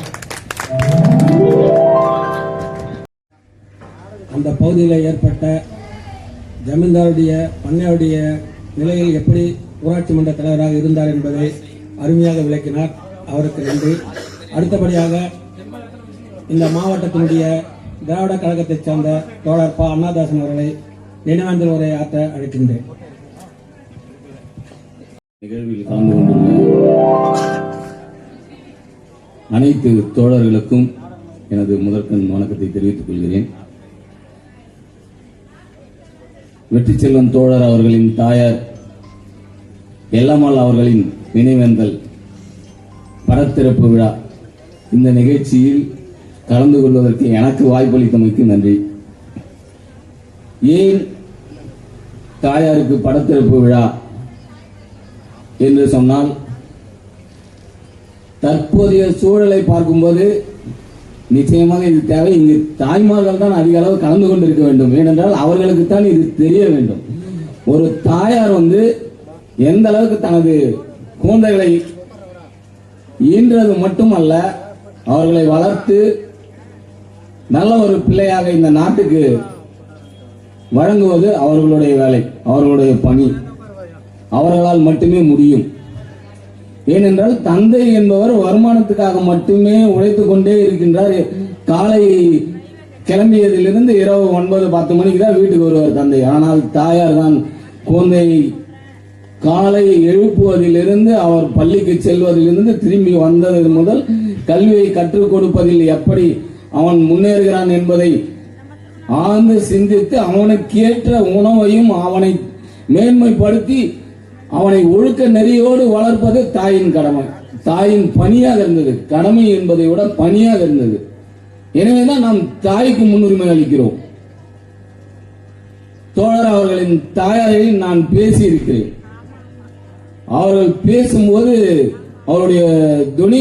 அந்த பகுதியில் ஏற்பட்ட ஜமீன்தாருடைய பண்ணையுடைய நிலையில் எப்படி ஊராட்சி மன்ற தலைவராக இருந்தார் என்பதை அருமையாக விளக்கினார். அவருக்கு நன்றி. அடுத்தபடியாக இந்த மாவட்டத்தினுடைய திராவிட கழகத்தைச் சார்ந்த தோழர் ப. அண்ணாதாசன் அவர்களை நினைவேந்தல் உரை ஆற்ற அழைக்கின்றேன். நிகழ்வில் கலந்து கொண்டுள்ள அனைத்து தோழர்களுக்கும் எனது முதற்கண் வணக்கத்தை தெரிவித்துக் கொள்கிறேன். வெற்றி செல்வன் தோழர் அவர்களின் தாயார் எல்லம்மாள் அவர்களின் நினைவேந்தல் படத்திறப்பு விழா இந்த நிகழ்ச்சியில் கலந்து கொள்வதற்கு எனக்கு வாய்ப்பளித்தமைக்கு நன்றி. ஏன் தாயாருக்கு படத்திறப்பு விழா என்று சொன்னால், தற்போதைய சூழலை பார்க்கும்போது நிச்சயமாக இது தேவை. இங்கு தாய்மார்கள் தான் அதிக அளவு கலந்து கொண்டிருக்க வேண்டும். ஏனென்றால் அவர்களுக்கு தான் இது தெரிய வேண்டும். ஒரு தாயார் எந்த அளவுக்கு தனது குழந்தைகளை ஈன்றது மட்டுமல்ல, அவர்களை வளர்த்து நல்ல ஒரு பிள்ளையாக இந்த நாட்டுக்கு வழங்குவது அவர்களுடைய வேலை, அவர்களுடைய பணி. அவர்களால் மட்டுமே முடியும். ஏனென்றால் தந்தை என்பவர் வருமானத்துக்காக மட்டுமே உழைத்துக் கொண்டே இருக்கின்றார். காலை கிளம்பியதிலிருந்து இரவு 9-10 மணிக்கு தான் வீட்டுக்கு வருவார் தந்தை. ஆனால் தாயார் தான் குழந்தை காலை எழுப்புவதிலிருந்து அவர் பள்ளிக்கு செல்வதிலிருந்து திரும்பி வந்தது முதல் கல்வியை கற்றுக் கொடுப்பதில் எப்படி அவன் முன்னேறுகிறான் என்பதை ஆழ்ந்து சிந்தித்து அவனுக்கேற்ற உணவையும் அவனை மேன்மைப்படுத்தி அவனை ஒழுக்க நெறியோடு வளர்ப்பது தாயின் கடமை, தாயின் பணியாக இருந்தது. கடமை என்பதை விட பணியாக இருந்தது. எனவேதான் நாம் தாய்க்கு முன்னுரிமை அளிக்கிறோம். தோழர் அவர்களின் தாயாரை நான் பேசி இருக்கிறேன். அவர்கள் பேசும்போது அவருடைய துணி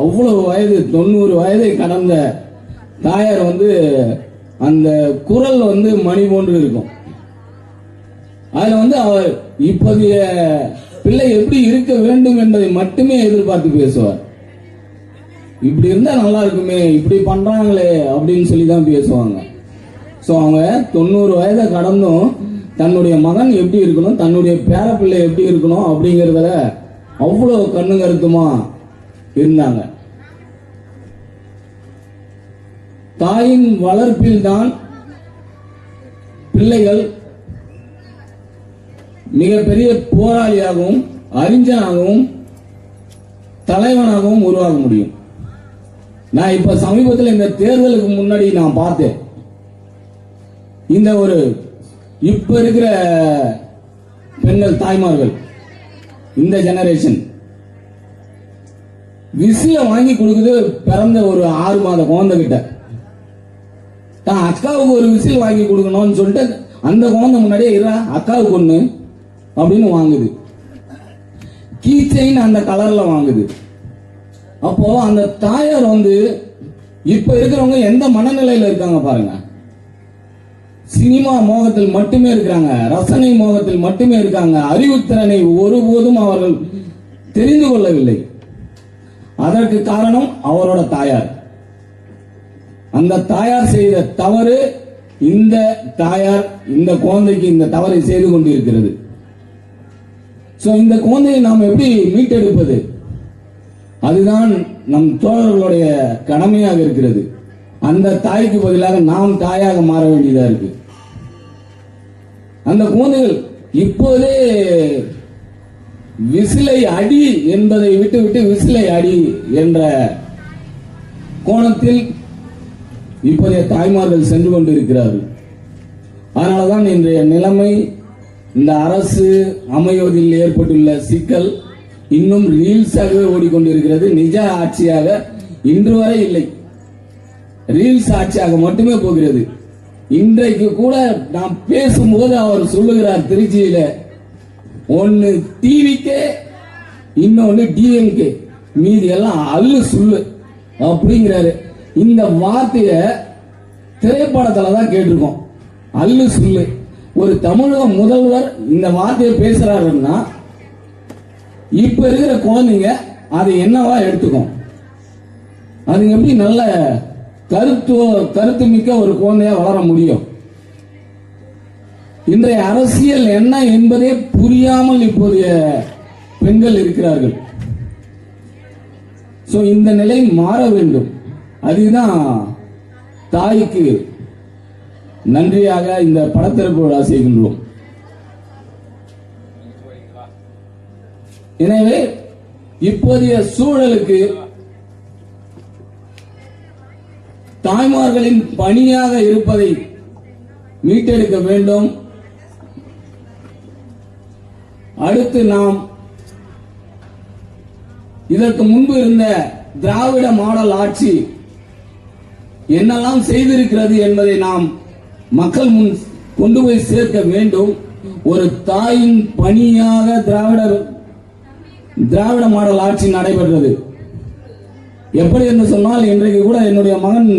அவ்வளவு வயது, 90 வயதை கடந்த தாயார் அந்த குரல் மணி போன்று இருக்கும். அதுல அவர் இப்போதைய பிள்ளை எப்படி இருக்க வேண்டும் என்பதை மட்டுமே எதிர்பார்த்து பேசுவார். இப்படி இருந்தா நல்லா இருக்குமே, இப்படி பண்றாங்களே அப்படின்னு சொல்லிதான் பேசுவாங்க. சோ அவங்க 90 வயதை கடந்தும் தன்னுடைய மகன் எப்படி இருக்கணும், தன்னுடைய பேரப்பிள்ளை எப்படி இருக்கணும் அப்படிங்கிறதுல அவ்வளவு கண்ணு கருத்துமா இருந்தாங்க. தாயின் வளர்ப்பில் தான் பிள்ளைகள் மிகப்பெரிய போராளியாகவும் அறிஞனாகவும் தலைவனாகவும் உருவாக முடியும். நான் இப்ப சமீபத்தில் இந்த தேர்தலுக்கு முன்னாடி நான் பார்த்தேன், இந்த ஒரு இப்ப இருக்கிற பெண்கள் தாய்மார்கள், இந்த ஜெனரேஷன் விசில வாங்கி கொடுக்குது பிறந்த ஒரு 6 மாத குழந்தை கிட்ட. தான் அக்காவுக்கு ஒரு விசில் வாங்கி கொடுக்கணும்னு சொல்லிட்டு அந்த குழந்தை முன்னாடியே அக்காவுக்கு ஒண்ணு அப்படின்னு வாங்குது. கீ செயின் அந்த கலர்ல வாங்குது. அப்போ அந்த தாயார் இப்ப இருக்கிறவங்க எந்த மனநிலையில இருக்காங்க பாருங்க. சினிமா மோகத்தில் மட்டுமே இருக்கிறாங்க, ரசனை மோகத்தில் மட்டுமே இருக்காங்க. அறிவுத்திறனை ஒருபோதும் அவர்கள் தெரிந்து கொள்ளவில்லை. அதற்கு காரணம் அவரோட தாயார். அந்த தாயார் செய்த தவறு, இந்த தாயார் இந்த குழந்தைக்கு இந்த தவறை செய்து கொண்டிருக்கிறது. இந்த குழந்தையை நாம் எப்படி மீட்டெடுப்பது? அதுதான் நம் தோழர்களுடைய கடமையாக இருக்கிறது. அந்த தாய்க்கு பதிலாக நாம் தாயாக மாற வேண்டியதா இருக்கு. அந்த குழந்தைகள் இப்போதே விசிலை அடி என்பதை விட்டு விசிலை அடி என்ற கோணத்தில் இப்போதைய தாய்மார்கள் சென்று கொண்டிருக்கிறார்கள். அதனாலதான் இன்றைய நிலைமை, இந்த அரசு அமைவதில் ஏற்பட்டுள்ள சிக்கல் இன்னும் ரீல்ஸாகவே ஓடிக்கொண்டிருக்கிறது. நிஜ ஆட்சியாக இன்று வரை இல்லை, ரீல்ஸ் ஆட்சியாக மட்டுமே போகிறது. இன்றைக்கு கூட நாம் பேசும்போது அவர் சொல்லுகிறார், திருச்சியில ஒன்னு டிவிக்கே, இன்னொன்னு டிஎம்கே, மீதி எல்லாம் அல்லு சொல்லு அப்படிங்கிறாரு. இந்த வார்த்தைய திரைப்படத்துல தான் கேட்டிருக்கோம், அல்லு சொல்லு. ஒரு தமிழக முதல்வர் இந்த வார்த்தையை பேசுறாருன்னா இப்ப இருக்கிற குழந்தைங்க அதை என்னவா எடுத்துக்கும்? அது எப்படி நல்ல கருத்து மிக்க ஒரு குழந்தையா வளர முடியும்? இன்றைய அரசியல் என்ன என்பதே புரியாமல் இப்போதைய பெண்கள் இருக்கிறார்கள். இந்த நிலை மாற வேண்டும். அதுதான் தாய்க்கு நன்றியாக இந்த படத்திறப்பு விழா செய்கின்றோம். எனவே இப்போதைய சூழலுக்கு தாய்மார்களின் பணியாக இருப்பதை மீட்டெடுக்க வேண்டும். அடுத்து நாம் இதற்கு முன்பு இருந்த திராவிட மாடல் ஆட்சி என்னெல்லாம் செய்திருக்கிறது என்பதை நாம் மக்கள் முன் கொண்டு போய் சேர்க்க வேண்டும். ஒரு தாயின் பணியாக திராவிட மாடல் ஆட்சி நடைபெற்றது. எப்படி என்று சொன்னால், இன்றைக்கு கூட என்னுடைய மகன்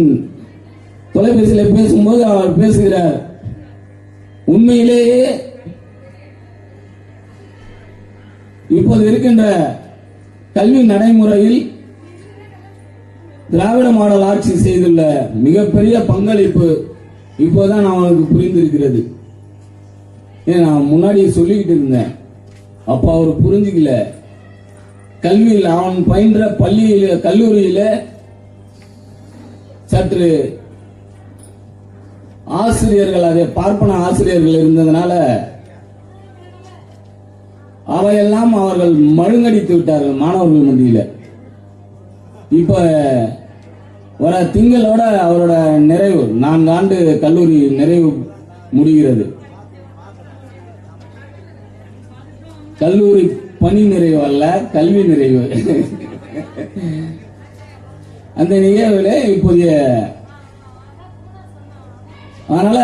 தொலைபேசியில் பேசும்போது அவர் பேசுகிறார், உண்மையிலேயே இப்போது இருக்கின்ற கல்வி நடைமுறையில் திராவிட மாடல் ஆட்சி செய்துள்ள மிகப்பெரிய பங்களிப்பு இப்போதான் அவனுக்கு புரிந்திருக்கிறது. நான் முன்னாடி சொல்லிக்கிட்டு இருந்தேன், அப்ப அவர் புரிஞ்சுக்கல. கல்வியில் அவன் பயின்ற பள்ளியில கல்லூரியில சற்று ஆசிரியர்கள், அதே பார்ப்பன ஆசிரியர்கள் இருந்ததுனால அவையெல்லாம் அவர்கள் மழுங்கடித்து விட்டார்கள் மாணவர்கள் மத்தியில். இப்ப வர திங்களோட அவரோட நிறைவு, 4 ஆண்டு கல்லூரி நிறைவு முடிகிறது. கல்லூரி பணி நிறைவு அல்ல, கல்வி நிறைவு. அந்த நிகழ்வில் இப்போதைய, அதனால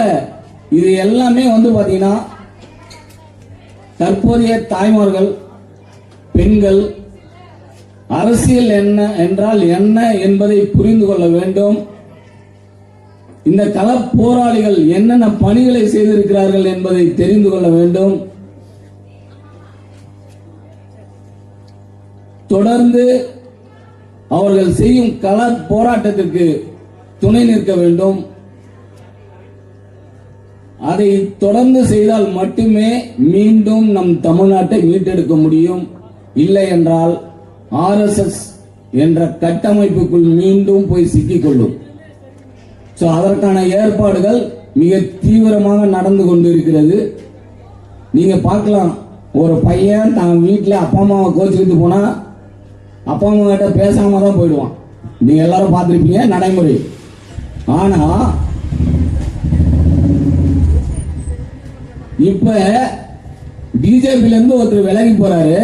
இது எல்லாமே பாத்தீங்கன்னா தற்போதைய தாய்மார்கள், பெண்கள் அரசியல் என்ன என்றால் என்ன என்பதை புரிந்து கொள்ள வேண்டும். இந்த கள போராளிகள் என்னென்ன பணிகளை செய்திருக்கிறார்கள் என்பதை தெரிந்து கொள்ள வேண்டும். தொடர்ந்து அவர்கள் செய்யும் கள போராட்டத்திற்கு துணை நிற்க வேண்டும். அதை தொடர்ந்து செய்தால் மட்டுமே மீண்டும் நம் தமிழ்நாட்டை மீட்டெடுக்க முடியும். இல்லை என்றால் RSS என்ற கட்டமைப்புக்குள் மீண்டும் போய் சிக்கிக்கொள்ளும். அதற்கான ஏற்பாடுகள் மிக தீவிரமாக நடந்து கொண்டிருக்கிறது. நீங்க பார்க்கலாம், ஒரு பையன் தான் வீட்டில் அப்பா அம்மாவை கோச்சுக்கிட்டு போனா அப்பா அம்மா கிட்ட பேசாம தான் போயிடுவான். நீங்க எல்லாரும் பார்த்திருப்பீங்க நடைமுறை. ஆனா இப்ப பிஜேபியில இருந்து ஒருத்தர் விலகி போறாரு.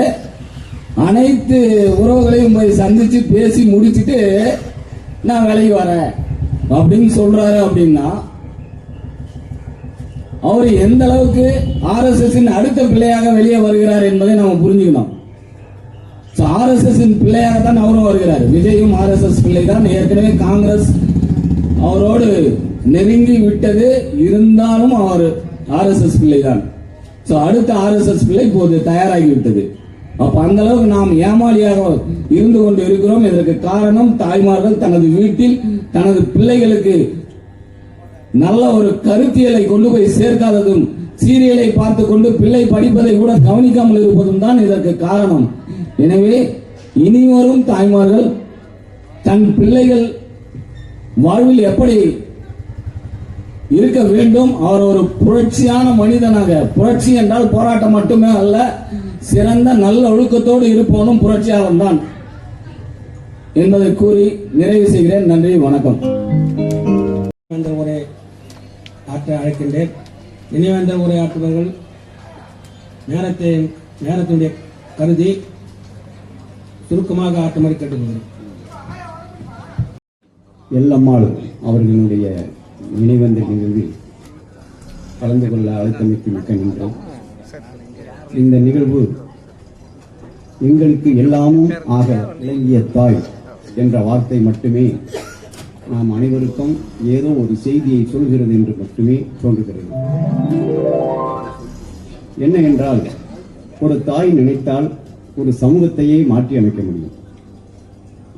அனைத்து உறவுகளையும் போய் சந்திச்சு பேசி முடிச்சுட்டு நான் விலகி வரேன் அப்படின்னு சொல்றாரு. அப்படின்னா அவர் எந்த அளவுக்கு RSS அடுத்த பிள்ளையாக வெளியே வருகிறார் என்பதை நாம புரிஞ்சுக்கணும். RSS பிள்ளையாக தான் அவரும் வருகிறார். விஜயும் RSS பிள்ளை தான். ஏற்கனவே காங்கிரஸ் அவரோடு நெருங்கி விட்டது, இருந்தாலும் அவர் RSS பிள்ளை தான். அடுத்த RSS பிள்ளை இப்போது தயாராகி விட்டது. அப்ப அந்த அளவுக்கு நாம் ஏமாளியாக இருந்து கொண்டு இருக்கிறோம். இதற்கு காரணம் தாய்மார்கள் தனது வீட்டில் தனது பிள்ளைகளுக்கு நல்ல ஒரு கருத்தியலை கொண்டு போய் சேர்க்காததும், சீரியலை பார்த்து கொண்டு பிள்ளை படிப்பதை கூட கவனிக்காமல் இருப்பதும் தான் இதற்கு காரணம். எனவே இனிவரும் தாய்மார்கள் தன் பிள்ளைகள் வாழ்வில் எப்படி இருக்க வேண்டும், அவர் ஒரு புரட்சியான மனிதனாக, புரட்சி என்றால் போராட்டம் மட்டுமே அல்ல, சிறந்த நல்ல ஒழுக்கத்தோடு இருப்பவனும் புரட்சியாளன் தான் என்பதை கூறி நிறைவு செய்கிறேன். நன்றி, வணக்கம். உரை ஆற்ற அழைக்கின்றேன். நினைவேந்த உரையாற்றுபவர்கள் நேரத்தினுடைய கருதி சுருக்கமாக ஆற்றுமாறு கேட்டுக்கொள்கிறேன். எல்லம்மாள் அவர்களுடைய நினைவந்த நிகழ்வில் கலந்து கொள்ள அழைத்தமைக்கு மிக்க நன்றி. இந்த நிகழ்வு எங்களுக்கு எல்லாமும் ஆக விளங்கிய தாய் என்ற வார்த்தை மட்டுமே நாம் அனைவருக்கும் ஏதோ ஒரு செய்தியை சொல்கிறது என்று மட்டுமே தோன்றுகிறது. என்ன என்றால், ஒரு தாய் நினைத்தால் ஒரு சமூகத்தையே மாற்றி அமைக்க முடியும்.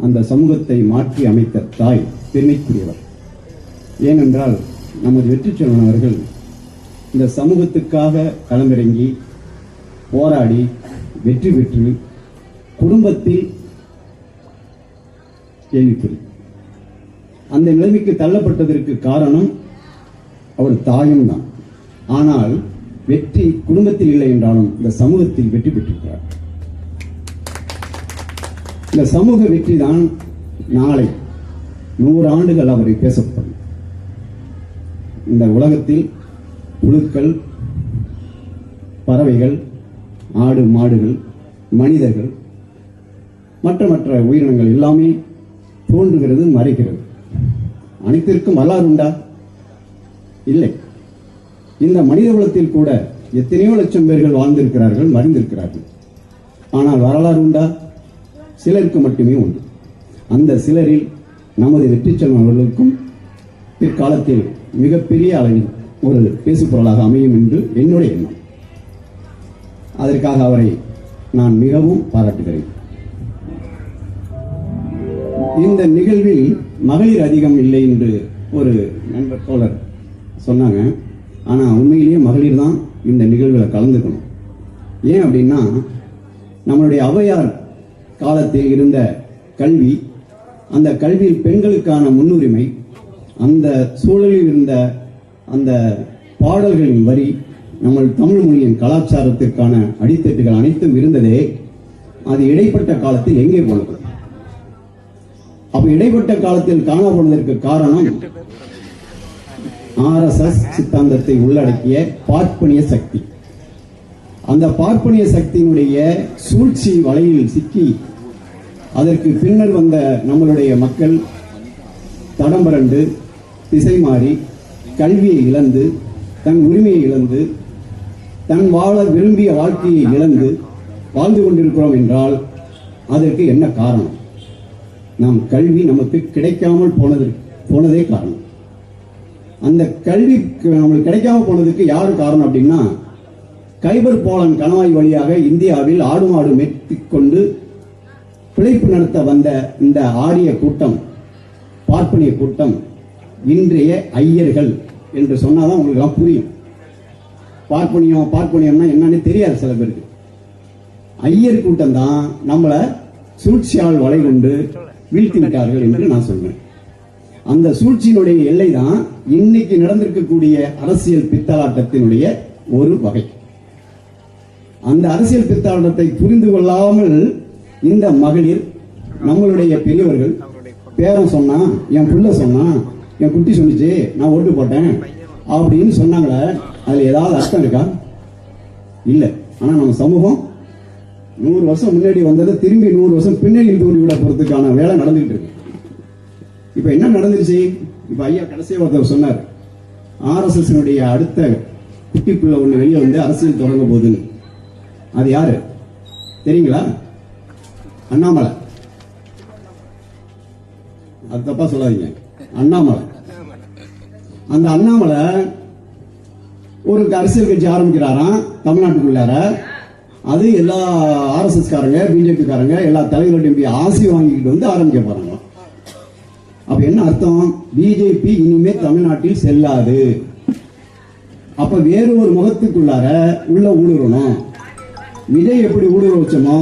அந்த சமூகத்தை மாற்றி அமைத்த தாய் பெருமைக்குரியவர். ஏனென்றால் நமது வெற்றி செல்வன் அவர்கள் இந்த சமூகத்துக்காக களமிறங்கி போராடி வெற்றி பெற்று குடும்பத்தில் கேள்விக்குறி அந்த நிலைமைக்கு தள்ளப்பட்டதற்கு காரணம் அவர் தாயும் தான். ஆனால் வெற்றி குடும்பத்தில் இல்லை என்றாலும் இந்த சமூகத்தில் வெற்றி பெற்றிருக்கிறார். இந்த சமூக வெற்றி தான் நாளை 100 ஆண்டுகள் அவரை பேசப்படும். இந்த உலகத்தில் புழுக்கள், பறவைகள், ஆடு மாடுகள், மனிதர்கள், மற்ற உயிரினங்கள் எல்லாமே தோன்றுகிறது, மறைக்கிறது. அனைத்திற்கும் வரலாறு உண்டா? இல்லை. இந்த மனித குலத்தில் கூட எத்தனையோ லட்சம் பேர்கள் வாழ்ந்திருக்கிறார்கள், மறைந்திருக்கிறார்கள். ஆனால் வரலாறு உண்டா? சிலருக்கு மட்டுமே உண்டு. அந்த சிலரில் நமது வெற்றி செல்வன் அவர்களுக்கும் பிற்காலத்தில் மிகப்பெரிய அளவில் ஒரு பேசுபொருளாக அமையும் என்று என்னுடைய எண்ணம். அதற்காக அவரை நான் மிகவும் பாராட்டுகிறேன். இந்த நிகழ்வில் மகளிர் அதிகம் இல்லை என்று ஒரு நண்பர் தோழர் சொன்னாங்க. ஆனா உண்மையிலேயே மகளிர் தான் இந்த நிகழ்வில் கலந்துக்கணும். ஏன் அப்படின்னா, நம்மளுடைய ஔவையார் காலத்தில் இருந்த கல்வி, அந்த கல்வியில் பெண்களுக்கான முன்னுரிமை, அந்த சூழலில் இருந்த அந்த பாடல்களின் வரி, நம்ம தமிழ் மொழியின் கலாச்சாரத்திற்கான அடித்தட்டுகள் அனைத்தும் இருந்ததே, அது இடைப்பட்ட காலத்தில் எங்கே போனது? அப்ப இடைப்பட்ட காலத்தில் காணப்படுவதற்கு காரணம் RSS சித்தாந்தத்தை உள்ளடக்கிய பார்ப்பனிய சக்தி. அந்த பார்ப்பனிய சக்தியினுடைய சூழ்ச்சி வலையில் சிக்கி அதற்கு பின்னர் வந்த நம்மளுடைய மக்கள் தடம்பரண்டு, திசை மாறி, கல்வியை இழந்து, தன் உரிமையை இழந்து, தன் வாழ விரும்பிய வாழ்க்கையை இழந்து வாழ்ந்து கொண்டிருக்கிறோம் என்றால் அதற்கு என்ன காரணம்? நாம் கல்வி நமக்கு கிடைக்காமல் போனதே காரணம். அந்த கல்வி நம்மளுக்கு கிடைக்காம போனதுக்கு யாரு காரணம் அப்படின்னா, கைபர் போலன் கணவாய் வழியாக இந்தியாவில் ஆடு மாடு மேற்கொண்டு பிழைப்பு நடத்த வந்த இந்த ஆரிய கூட்டம், பார்ப்பனிய கூட்டம், இன்றைய ஐயர்கள் என்று சொன்னாதான் உங்களுக்கு எல்லாம் புரியும். பார்ப்பனியம்னா என்னன்னு தெரியாது சில பேருக்கு. ஐயர் கூட்டம் தான் நம்மளை சூழ்ச்சியால் வலை கொண்டு வீழ்த்தி விட்டார்கள் என்று நான் சொல்றேன். அந்த சூழ்ச்சியினுடைய எல்லை தான் இன்னைக்கு நடந்திருக்கக்கூடிய அரசியல் பித்தலாட்டத்தினுடைய ஒரு வகை. அந்த அரசியல் பித்தலாட்டத்தை புரிந்து கொள்ளாமல் இந்த மகளிர், நம்மளுடைய பெரியவர்கள், பேரன் சொன்னா, என் புள்ள சொன்னா, என் குட்டி சொன்னிச்சு, நான் ஓட்டு போட்டேன் அப்படின்னு சொன்னாங்களே, அதுல ஏதாவது அர்த்தம் இருக்கா? இல்ல. ஆனா நம்ம சமூகம் 100 வருஷம் முன்னாடி வந்ததை திரும்பி 100 வருஷம் பின்னாடி தூண்டி விட போறதுக்கான வேலை நடந்துகிட்டு இருக்கு. இப்ப என்ன நடந்துருச்சு? இப்ப ஐயா கடைசியா ஒருத்தர் சொன்னார், RSS அடுத்த குட்டி பிள்ளை ஒண்ணு வெளியே வந்து அரசியல் தொடங்க போகுதுன்னு. அது யாரு தெரியுங்களா? அண்ணாமலை. அது தப்பா சொல்லாதீங்க, அண்ணாமலை. அந்த அண்ணாமலை ஒரு அரசியல் கட்சி ஆரம்பிக்கிறாராம் தமிழ்நாட்டுக்குள்ளார. அது எல்லா RSS காரங்க, பிஜேபி காரங்க, எல்லா தலைவர்கள்ட்டையும் ஆசி வாங்கிக்கிட்டு வந்து ஆரம்பிக்க போறாங்க. அப்ப என்ன அர்த்தம்? பிஜேபி இனிமே தமிழ்நாட்டில் செல்லாது. அப்ப வேறு ஒரு முகத்துக்குள்ளார உள்ள ஊடுருவணும். விஜய் எப்படி ஊடுருவ வச்சோமோ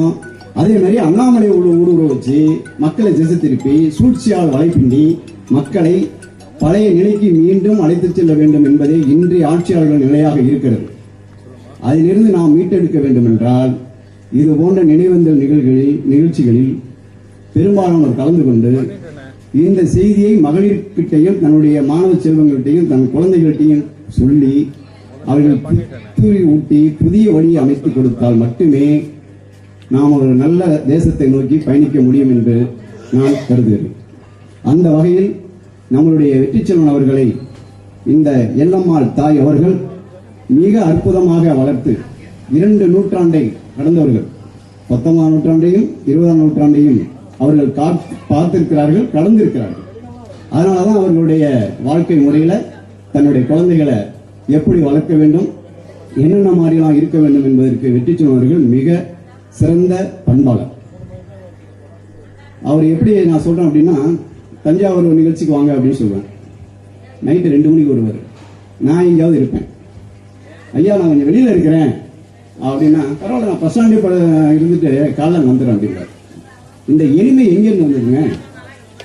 அதே மாதிரி அண்ணாமலை ஊடுருவ வச்சு மக்களை திசை திருப்பி சூழ்ச்சியால் வலைப்பிண்டி மக்களை பழைய நிலைக்கு மீண்டும் அழைத்துச் செல்ல வேண்டும் என்பதே இன்றைய ஆட்சியாளர்கள் நிலையாக இருக்கிறது. அதிலிருந்து நாம் மீட்டெடுக்க வேண்டும் என்றால் இது போன்ற நினைவேந்தல் நிகழ்ச்சிகளில் பெரும்பாலானோர் கலந்து கொண்டு இந்த செய்தியை மகளிர்கிட்டையும் தன்னுடைய மாணவ செல்வங்கள்கிட்டையும் தன் குழந்தைகள்கிட்டையும் சொல்லி அவர்கள் புத்துயிர் ஊட்டி புதிய வழியை அமைத்துக் கொடுத்தால் மட்டுமே நாம் ஒரு நல்ல தேசத்தை நோக்கி பயணிக்க முடியும் என்று நான் கருதுகிறேன். அந்த வகையில் நம்மளுடைய வெற்றிச்செல்வன் அவர்களை இந்த எல்லம்மாள் தாய் அவர்கள் மிக அற்புதமாக வளர்த்து 2 நூற்றாண்டை கடந்தவர்கள், 19ஆம் நூற்றாண்டையும் 20ஆம் நூற்றாண்டையும் அவர்கள் பார்த்திருக்கிறார்கள், கடந்திருக்கிறார்கள். அதனாலதான் அவர்களுடைய வாழ்க்கை முறையில தன்னுடைய குழந்தைகளை எப்படி வளர்க்க வேண்டும், என்னென்ன மாதிரிலாம் இருக்க வேண்டும் என்பதற்கு வெற்றிச்செல்வன் அவர்கள் மிக சிறந்த பண்பாளர். அவர் எப்படி நான் சொல்றேன் அப்படின்னா, தஞ்சாவூர் நிகழ்ச்சிக்கு வாங்க அப்படின்னு சொல்லுவேன். நைட்டு 2 மணிக்கு வருவார். நான் எங்கேயாவது இருப்பேன். ஐயா நான் கொஞ்சம் வெளியில இருக்கிறேன் அப்படின்னா, பரவாயில்ல நான் பஸ் ஸ்டாண்டே இருந்துட்டு காலைல வந்துடுறேன் அப்படின்றார். இந்த எளிமை எங்கேருந்து வந்துருங்க?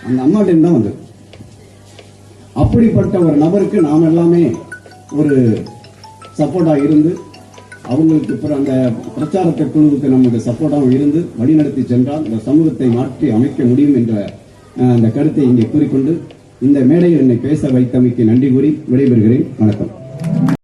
அந்த அம்மாட்ட தான் வந்தது. அப்படிப்பட்ட ஒரு நபருக்கு நாம் எல்லாமே ஒரு சப்போர்ட்டாக இருந்து அவங்களுக்கு அந்த பிரச்சாரத்தை குழுவுக்கு நம்முடைய சப்போர்ட்டாக இருந்து வழிநடத்தி சென்றால் இந்த சமூகத்தை மாற்றி அமைக்க முடியும் என்ற அந்த கருத்தை இங்கே கூறிக்கொண்டு இந்த மேடையில் என்னை பேச வைத்தமைக்கு நன்றி கூறி விடைபெறுகிறேன். வணக்கம்.